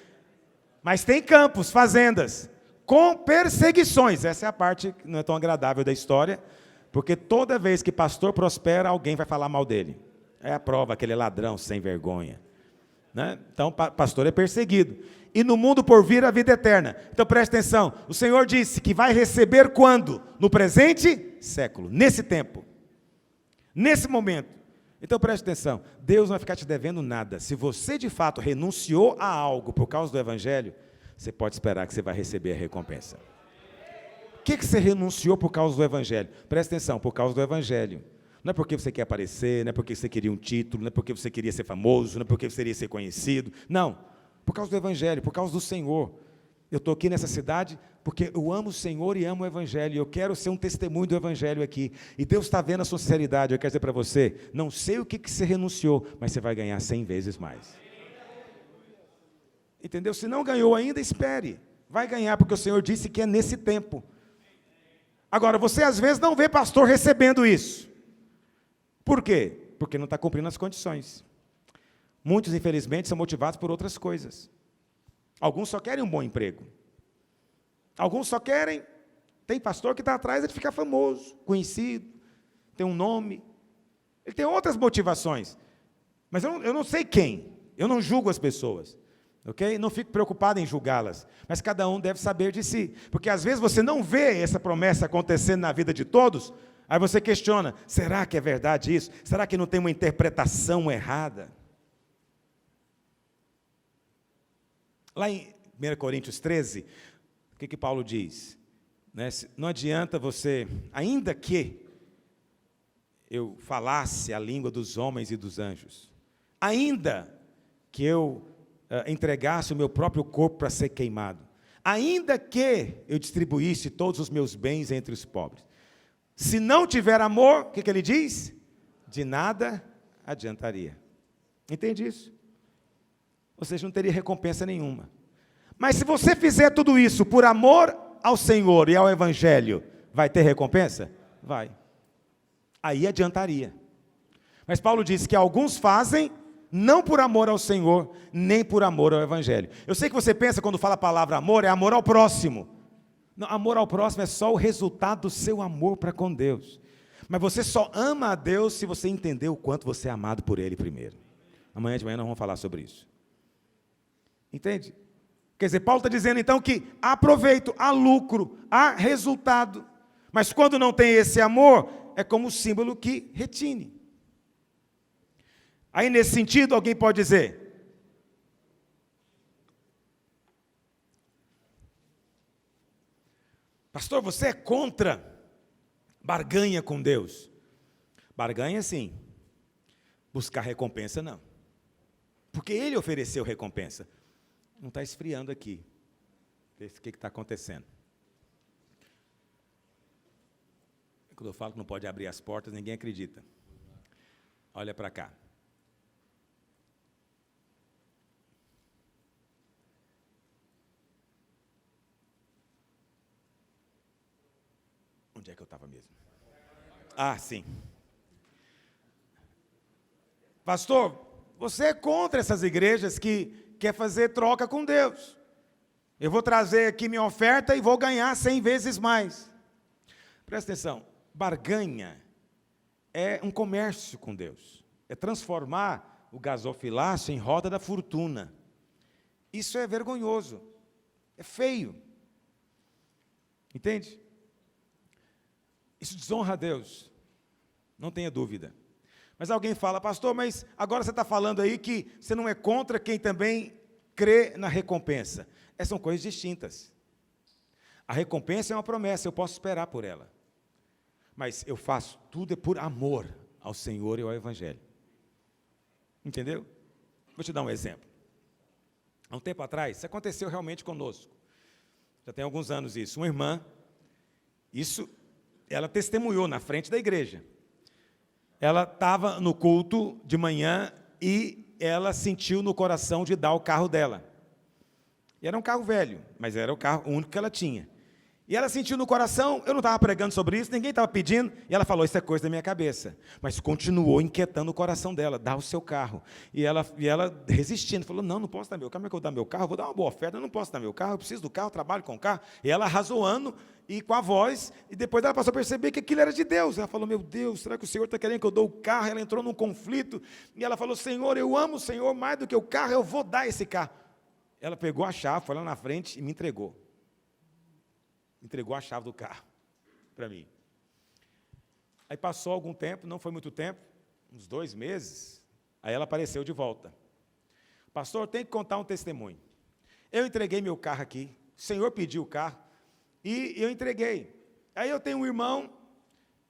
Mas tem campos, fazendas, com perseguições. Essa é a parte que não é tão agradável da história, porque toda vez que pastor prospera, alguém vai falar mal dele. É a prova que ele é ladrão sem vergonha. Né? Então, pastor é perseguido. E no mundo por vir a vida eterna. Então, preste atenção. O Senhor disse que vai receber quando? No presente século. Nesse tempo. Nesse momento. Então, preste atenção. Deus não vai ficar te devendo nada. Se você, de fato, renunciou a algo por causa do Evangelho, você pode esperar que você vai receber a recompensa. O que você renunciou por causa do Evangelho? Preste atenção, por causa do Evangelho. Não é porque você quer aparecer, não é porque você queria um título, não é porque você queria ser famoso, não é porque você queria ser conhecido. Não, por causa do Evangelho, por causa do Senhor. Eu estou aqui nessa cidade porque eu amo o Senhor e amo o Evangelho. E eu quero ser um testemunho do Evangelho aqui. E Deus está vendo a sua sinceridade. Eu quero dizer para você, não sei o que você renunciou, mas você vai ganhar 100 vezes mais. Entendeu? Se não ganhou ainda, espere. Vai ganhar, porque o Senhor disse que é nesse tempo. Agora, você às vezes não vê pastor recebendo isso. Por quê? Porque não está cumprindo as condições. Muitos, infelizmente, são motivados por outras coisas. Alguns só querem um bom emprego. Alguns só querem... Tem pastor que está atrás de ficar famoso, conhecido, tem um nome. Ele tem outras motivações. Mas eu não sei quem. Eu não julgo as pessoas. Ok? Não fico preocupado em julgá-las. Mas cada um deve saber de si. Porque às vezes você não vê essa promessa acontecendo na vida de todos... Aí você questiona, será que é verdade isso? Será que não tem uma interpretação errada? Lá em 1 Coríntios 13, o que Paulo diz? Não adianta você, ainda que eu falasse a língua dos homens e dos anjos, ainda que eu entregasse o meu próprio corpo para ser queimado, ainda que eu distribuísse todos os meus bens entre os pobres, se não tiver amor, o que ele diz? De nada adiantaria. Entende isso? Ou seja, não teria recompensa nenhuma. Mas se você fizer tudo isso por amor ao Senhor e ao Evangelho, vai ter recompensa? Vai. Aí adiantaria. Mas Paulo diz que alguns fazem não por amor ao Senhor, nem por amor ao Evangelho. Eu sei que você pensa, quando fala a palavra amor, é amor ao próximo. Não, amor ao próximo é só o resultado do seu amor para com Deus. Mas você só ama a Deus se você entender o quanto você é amado por Ele primeiro. Amanhã de manhã nós vamos falar sobre isso. Entende? Quer dizer, Paulo está dizendo então que há proveito, há lucro, há resultado. Mas quando não tem esse amor, é como o símbolo que retine. Aí nesse sentido, alguém pode dizer... Pastor, você é contra barganha com Deus? Barganha, sim. Buscar recompensa, não. Porque Ele ofereceu recompensa. Não está esfriando aqui. O que está acontecendo? Quando eu falo que não pode abrir as portas, ninguém acredita. Olha para cá. Onde é que eu estava mesmo? Ah, sim. Pastor, você é contra essas igrejas que quer fazer troca com Deus. Eu vou trazer aqui minha oferta e vou ganhar 100 vezes mais. Presta atenção, barganha é um comércio com Deus. É transformar o gasofilácio em roda da fortuna. Isso é vergonhoso. É feio. Entende? Isso desonra a Deus, não tenha dúvida. Mas alguém fala, pastor, mas agora você está falando aí que você não é contra quem também crê na recompensa. Essas são coisas distintas. A recompensa é uma promessa, eu posso esperar por ela. Mas eu faço tudo por amor ao Senhor e ao Evangelho. Entendeu? Vou te dar um exemplo. Há um tempo atrás, isso aconteceu realmente conosco. Já tem alguns anos isso. Uma irmã, ela testemunhou na frente da igreja. Ela estava no culto de manhã e ela sentiu no coração de dar o carro dela. E era um carro velho, mas era o carro único que ela tinha. E ela sentiu no coração, eu não estava pregando sobre isso, ninguém estava pedindo, e ela falou, isso é coisa da minha cabeça. Mas continuou inquietando o coração dela, dá o seu carro. E ela resistindo, falou, não posso dar meu carro, como é que eu vou dar meu carro? Eu vou dar uma boa oferta, eu não posso dar meu carro, eu preciso do carro, eu trabalho com o carro. E ela arrazoando, e com a voz, e depois ela passou a perceber que aquilo era de Deus. Ela falou, meu Deus, será que o Senhor está querendo que eu dou o carro? Ela entrou num conflito, e ela falou, Senhor, eu amo o Senhor mais do que o carro, eu vou dar esse carro. Ela pegou a chave, foi lá na frente e me entregou. Entregou a chave do carro para mim. Aí passou algum tempo, não foi muito tempo, uns 2 meses, aí ela apareceu de volta. Pastor, tem que contar um testemunho. Eu entreguei meu carro aqui, o Senhor pediu o carro, e eu entreguei. Aí eu tenho um irmão,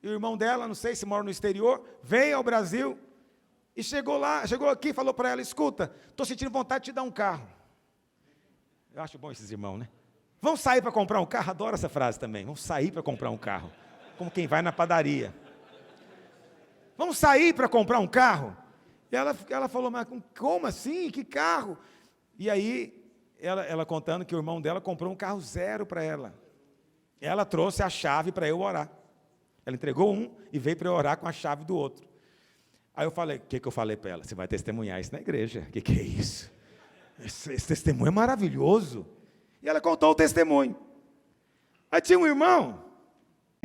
e o irmão dela, não sei se mora no exterior, veio ao Brasil, e chegou aqui e falou para ela, escuta, estou sentindo vontade de te dar um carro. Eu acho bom esses irmãos, né? Vamos sair para comprar um carro? Adoro essa frase também. Vamos sair para comprar um carro. Como quem vai na padaria. Vamos sair para comprar um carro? E ela falou, mas como assim? Que carro? E aí, ela contando que o irmão dela comprou um carro 0 para ela. Ela trouxe a chave para eu orar. Ela entregou um e veio para eu orar com a chave do outro. Aí eu falei, o que eu falei para ela? Você vai testemunhar isso na igreja. O que é isso? Esse testemunho é maravilhoso. E ela contou o testemunho. Aí tinha um irmão,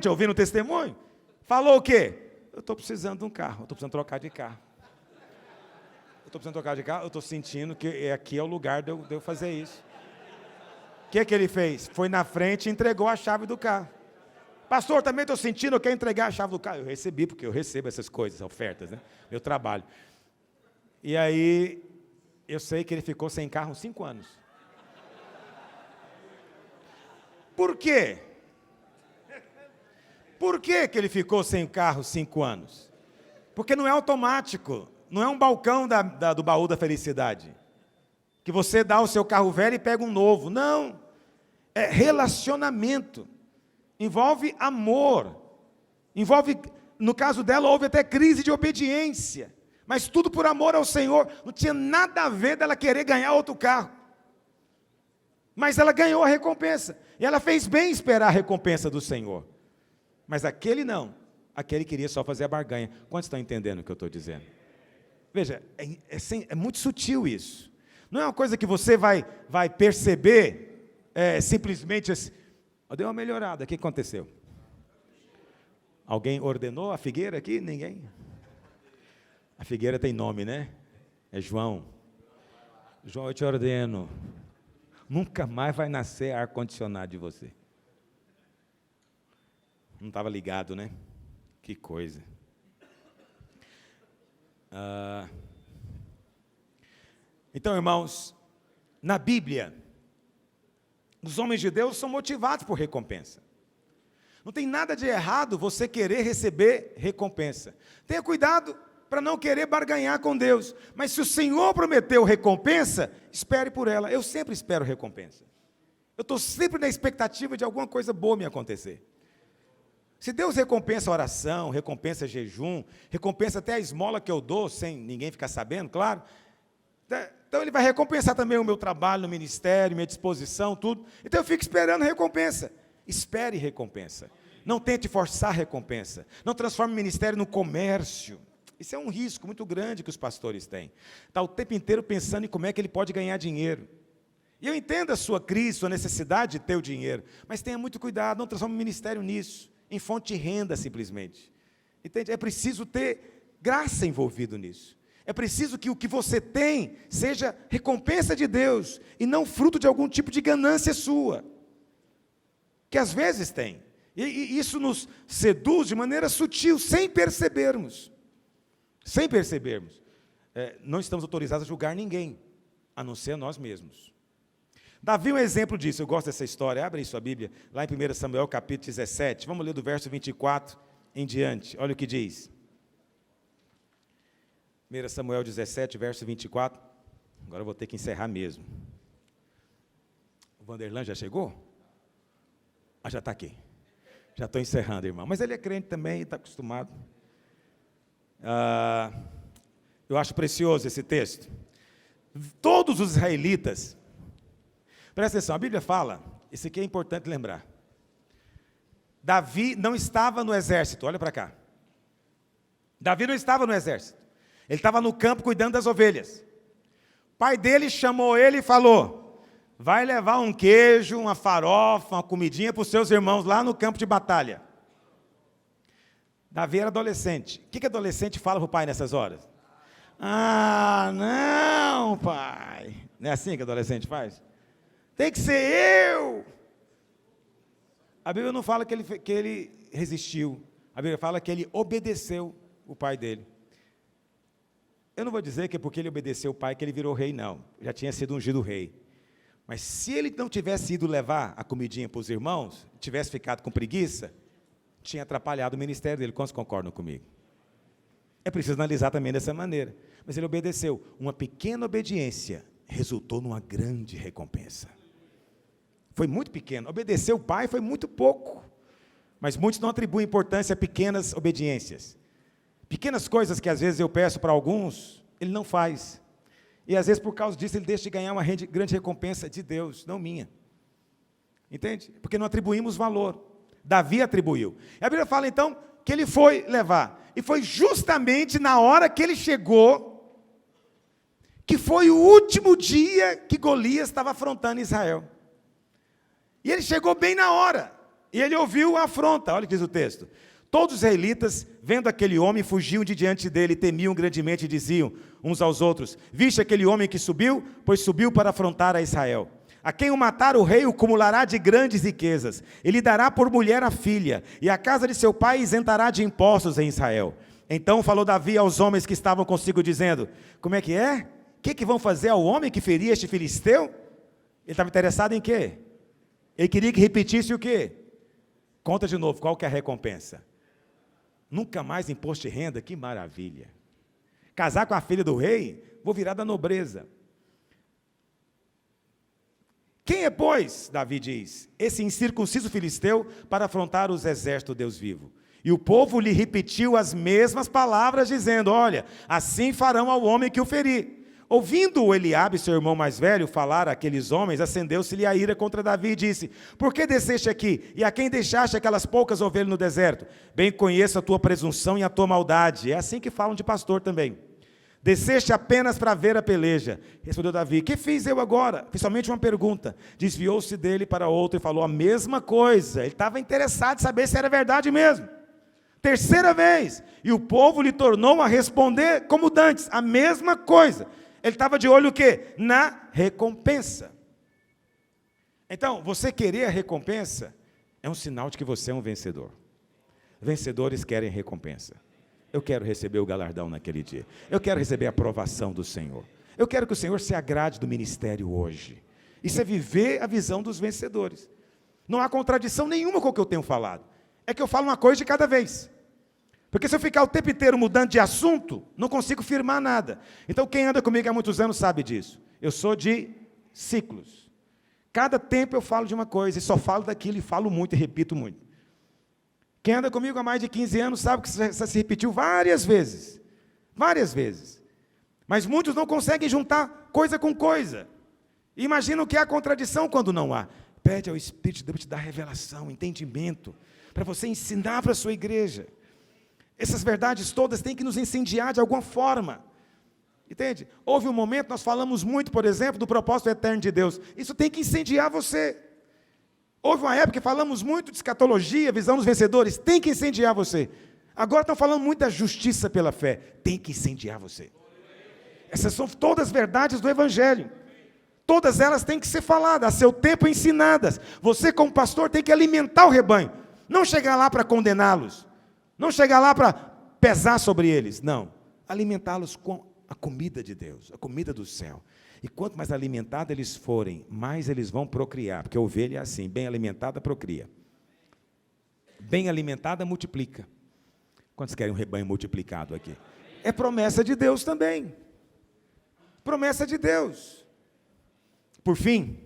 ouvindo o testemunho, falou o quê? Eu estou precisando de um carro, eu estou precisando trocar de carro. Eu estou sentindo que aqui é o lugar de eu fazer isso. O que ele fez? Foi na frente e entregou a chave do carro. Pastor, também estou sentindo, eu quero entregar a chave do carro. Eu recebi, porque eu recebo essas coisas, ofertas, né? Meu trabalho. E aí, eu sei que ele ficou sem carro 5 anos. Por quê? Por que ele ficou sem carro 5 anos? Porque não é automático, não é um balcão do baú da felicidade, que você dá o seu carro velho e pega um novo. Não, é relacionamento, envolve amor, no caso dela houve até crise de obediência, mas tudo por amor ao Senhor, não tinha nada a ver dela querer ganhar outro carro. Mas ela ganhou a recompensa. E ela fez bem esperar a recompensa do Senhor. Mas aquele não. Aquele queria só fazer a barganha. Quantos estão entendendo o que eu estou dizendo? Veja, é muito sutil isso. Não é uma coisa que você vai perceber simplesmente assim. Deu uma melhorada. O que aconteceu? Alguém ordenou a figueira aqui? Ninguém? A figueira tem nome, né? É João. João, eu te ordeno. Nunca mais vai nascer ar-condicionado de você. Não estava ligado, né? Que coisa. Então, irmãos, na Bíblia, os homens de Deus são motivados por recompensa. Não tem nada de errado você querer receber recompensa. Tenha cuidado para não querer barganhar com Deus. Mas se o Senhor prometeu recompensa, espere por ela. Eu sempre espero recompensa. Eu estou sempre na expectativa de alguma coisa boa me acontecer. Se Deus recompensa a oração, recompensa jejum, recompensa até a esmola que eu dou, sem ninguém ficar sabendo, claro. Então Ele vai recompensar também o meu trabalho no ministério, minha disposição, tudo. Então eu fico esperando recompensa. Espere recompensa. Não tente forçar recompensa. Não transforme o ministério no comércio. Isso é um risco muito grande que os pastores têm. Está o tempo inteiro pensando em como é que ele pode ganhar dinheiro. E eu entendo a sua crise, sua necessidade de ter o dinheiro, mas tenha muito cuidado, não transforme o ministério nisso, em fonte de renda simplesmente. Entende? É preciso ter graça envolvido nisso. É preciso que o que você tem seja recompensa de Deus, e não fruto de algum tipo de ganância sua, que às vezes tem. E isso nos seduz de maneira sutil, sem percebermos. Sem percebermos. Não estamos autorizados a julgar ninguém, a não ser nós mesmos. Davi é um exemplo disso, eu gosto dessa história. Abre aí sua Bíblia, lá em 1 Samuel, capítulo 17. Vamos ler do verso 24 em diante. Olha o que diz. 1 Samuel 17, verso 24. Agora eu vou ter que encerrar mesmo. O Vanderlan já chegou? Já está aqui. Já estou encerrando, irmão. Mas ele é crente também, está acostumado. Eu acho precioso esse texto. Todos os israelitas, presta atenção, a Bíblia fala, isso aqui é importante lembrar. Davi não estava no exército, olha para cá. Davi não estava no exército. Ele estava no campo cuidando das ovelhas. O pai dele chamou ele e falou: vai levar um queijo, uma farofa, uma comidinha para os seus irmãos lá no campo de batalha. Davi era adolescente. O que adolescente fala para o pai nessas horas? Ah, não, pai. Não é assim que adolescente faz? Tem que ser eu. A Bíblia não fala que ele resistiu. A Bíblia fala que ele obedeceu o pai dele. Eu não vou dizer que é porque ele obedeceu o pai que ele virou rei, não. Já tinha sido ungido rei. Mas se ele não tivesse ido levar a comidinha para os irmãos, tivesse ficado com preguiça, tinha atrapalhado o ministério dele. Quantos concordam comigo? É preciso analisar também dessa maneira. Mas ele obedeceu. Uma pequena obediência resultou numa grande recompensa. Foi muito pequeno. Obedecer o pai foi muito pouco. Mas muitos não atribuem importância a pequenas obediências. Pequenas coisas que às vezes eu peço para alguns, ele não faz. E às vezes por causa disso ele deixa de ganhar uma grande recompensa de Deus, não minha. Entende? Porque não atribuímos valor. Davi atribuiu. E a Bíblia fala então que ele foi levar. E foi justamente na hora que ele chegou, que foi o último dia que Golias estava afrontando Israel. E ele chegou bem na hora. E ele ouviu a afronta. Olha o que diz o texto. Todos os israelitas, vendo aquele homem, fugiam de diante dele, temiam grandemente e diziam uns aos outros: viste aquele homem que subiu? Pois subiu para afrontar a Israel. A quem o matar, o rei o cumulará de grandes riquezas. Ele dará por mulher a filha, e a casa de seu pai isentará de impostos em Israel. Então falou Davi aos homens que estavam consigo, dizendo: como é que é? O que vão fazer ao homem que feria este filisteu? Ele estava interessado em quê? Ele queria que repetisse o quê? Conta de novo, qual que é a recompensa? Nunca mais imposto de renda, que maravilha. Casar com a filha do rei, vou virar da nobreza. Quem é, pois, Davi diz, esse incircunciso filisteu para afrontar os exércitos do Deus vivo? E o povo lhe repetiu as mesmas palavras, dizendo: olha, assim farão ao homem que o ferir. Ouvindo Eliabe, seu irmão mais velho, falar àqueles homens, acendeu-se-lhe a ira contra Davi e disse: por que desceste aqui? E a quem deixaste aquelas poucas ovelhas no deserto? Bem conheço a tua presunção e a tua maldade. É assim que falam de pastor também. Desceste apenas para ver a peleja. Respondeu Davi: que fiz eu agora? Fiz somente uma pergunta. Desviou-se dele para outro e falou a mesma coisa. Ele estava interessado em saber se era verdade mesmo. Terceira vez. E o povo lhe tornou a responder como dantes, a mesma coisa. Ele estava de olho o quê? Na recompensa. Então, você querer a recompensa é um sinal de que você é um vencedor. Vencedores querem recompensa. Eu quero receber o galardão naquele dia. Eu quero receber a aprovação do Senhor. Eu quero que o Senhor se agrade do ministério hoje. Isso é viver a visão dos vencedores. Não há contradição nenhuma com o que eu tenho falado. É que eu falo uma coisa de cada vez. Porque se eu ficar o tempo inteiro mudando de assunto, não consigo firmar nada. Então quem anda comigo há muitos anos sabe disso. Eu sou de ciclos. Cada tempo eu falo de uma coisa e só falo daquilo e falo muito e repito muito. Quem anda comigo há mais de 15 anos sabe que isso se repetiu várias vezes. Várias vezes. Mas muitos não conseguem juntar coisa com coisa. Imaginam que há contradição quando não há. Pede ao Espírito de Deus te dar revelação, entendimento, para você ensinar para a sua igreja. Essas verdades todas têm que nos incendiar de alguma forma. Entende? Houve um momento, nós falamos muito, por exemplo, do propósito eterno de Deus. Isso tem que incendiar você. Houve uma época que falamos muito de escatologia, visão dos vencedores. Tem que incendiar você. Agora estão falando muito da justiça pela fé. Tem que incendiar você. Essas são todas verdades do Evangelho. Todas elas têm que ser faladas, a seu tempo ensinadas. Você, como pastor, tem que alimentar o rebanho. Não chegar lá para condená-los. Não chegar lá para pesar sobre eles. Não. Alimentá-los com a comida de Deus, a comida do céu. E quanto mais alimentados eles forem, mais eles vão procriar. Porque a ovelha é assim, bem alimentada procria. Bem alimentada multiplica. Quantos querem um rebanho multiplicado aqui? É promessa de Deus também. Promessa de Deus. Por fim,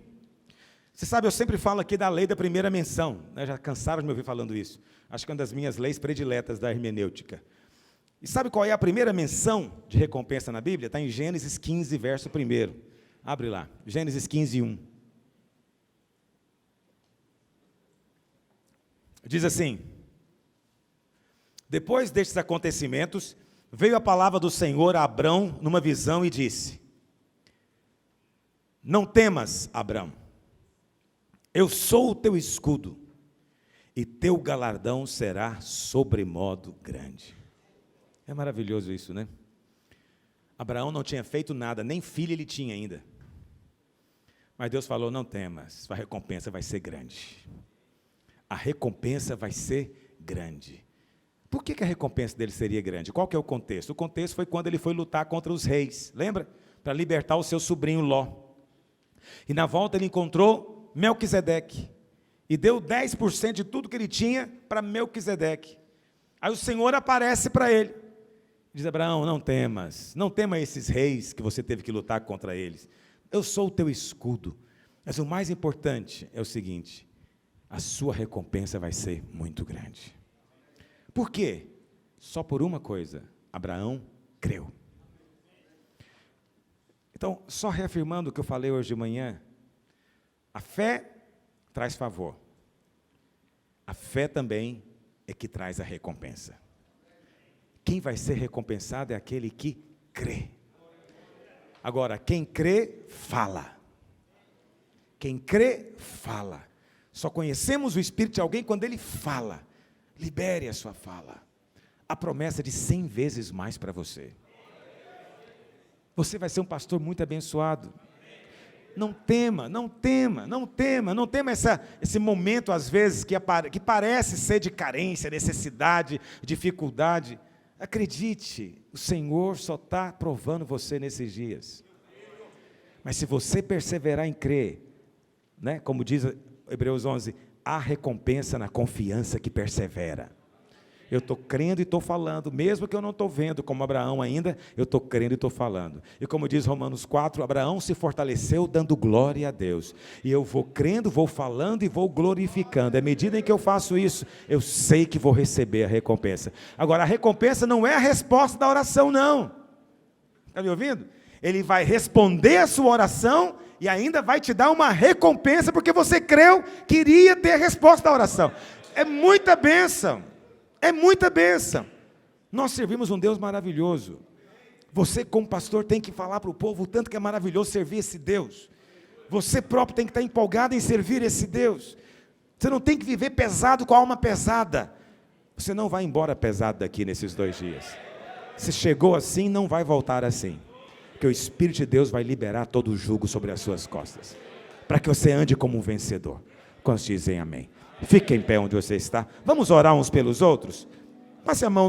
você sabe, eu sempre falo aqui da lei da primeira menção. Já cansaram de me ouvir falando isso. Acho que é uma das minhas leis prediletas da hermenêutica. E sabe qual é a primeira menção de recompensa na Bíblia? Está em Gênesis 15, verso 1. Abre lá, Gênesis 15, 1. Diz assim: depois destes acontecimentos, veio a palavra do Senhor a Abrão numa visão e disse: não temas, Abrão, eu sou o teu escudo, e teu galardão será sobremodo grande. É maravilhoso isso, né? Abraão não tinha feito nada, nem filho ele tinha ainda. Mas Deus falou: não temas, a recompensa vai ser grande. A recompensa vai ser grande. Por que a recompensa dele seria grande? Qual que é o contexto? O contexto foi quando ele foi lutar contra os reis, lembra? Para libertar o seu sobrinho Ló. E na volta ele encontrou Melquisedeque. E deu 10% de tudo que ele tinha para Melquisedeque. Aí o Senhor aparece para ele. Diz: Abraão, não temas. Não tema esses reis que você teve que lutar contra eles. Eu sou o teu escudo. Mas o mais importante é o seguinte: a sua recompensa vai ser muito grande. Por quê? Só por uma coisa: Abraão creu. Então, só reafirmando o que eu falei hoje de manhã, a fé traz favor. A fé também é que traz a recompensa. Quem vai ser recompensado é aquele que crê. Agora, quem crê, fala. Quem crê, fala. Só conhecemos o Espírito de alguém quando ele fala. Libere a sua fala. A promessa de 100 vezes mais para você. Você vai ser um pastor muito abençoado. Não tema, não tema, não tema, não tema esse momento, às vezes, que parece ser de carência, necessidade, dificuldade. Acredite, o Senhor só está provando você nesses dias. Mas se você perseverar em crer, né, como diz Hebreus 11, há recompensa na confiança que persevera. Eu estou crendo e estou falando, mesmo que eu não estou vendo como Abraão ainda, eu estou crendo e estou falando. E como diz Romanos 4, Abraão se fortaleceu dando glória a Deus. E eu vou crendo, vou falando e vou glorificando. À medida em que eu faço isso, eu sei que vou receber a recompensa. Agora, a recompensa não é a resposta da oração, não. Está me ouvindo? Ele vai responder a sua oração e ainda vai te dar uma recompensa, porque você creu que iria ter a resposta da oração. É muita bênção. É muita bênção. Nós servimos um Deus maravilhoso. Você, como pastor, tem que falar para o povo o tanto que é maravilhoso servir esse Deus. Você próprio tem que estar empolgado em servir esse Deus. Você não tem que viver pesado com a alma pesada. Você não vai embora pesado daqui nesses 2 dias. Se chegou assim, não vai voltar assim. Porque o Espírito de Deus vai liberar todo o jugo sobre as suas costas. Para que você ande como um vencedor. Quantos dizem amém? Fique em pé onde você está. Vamos orar uns pelos outros? Passe a mão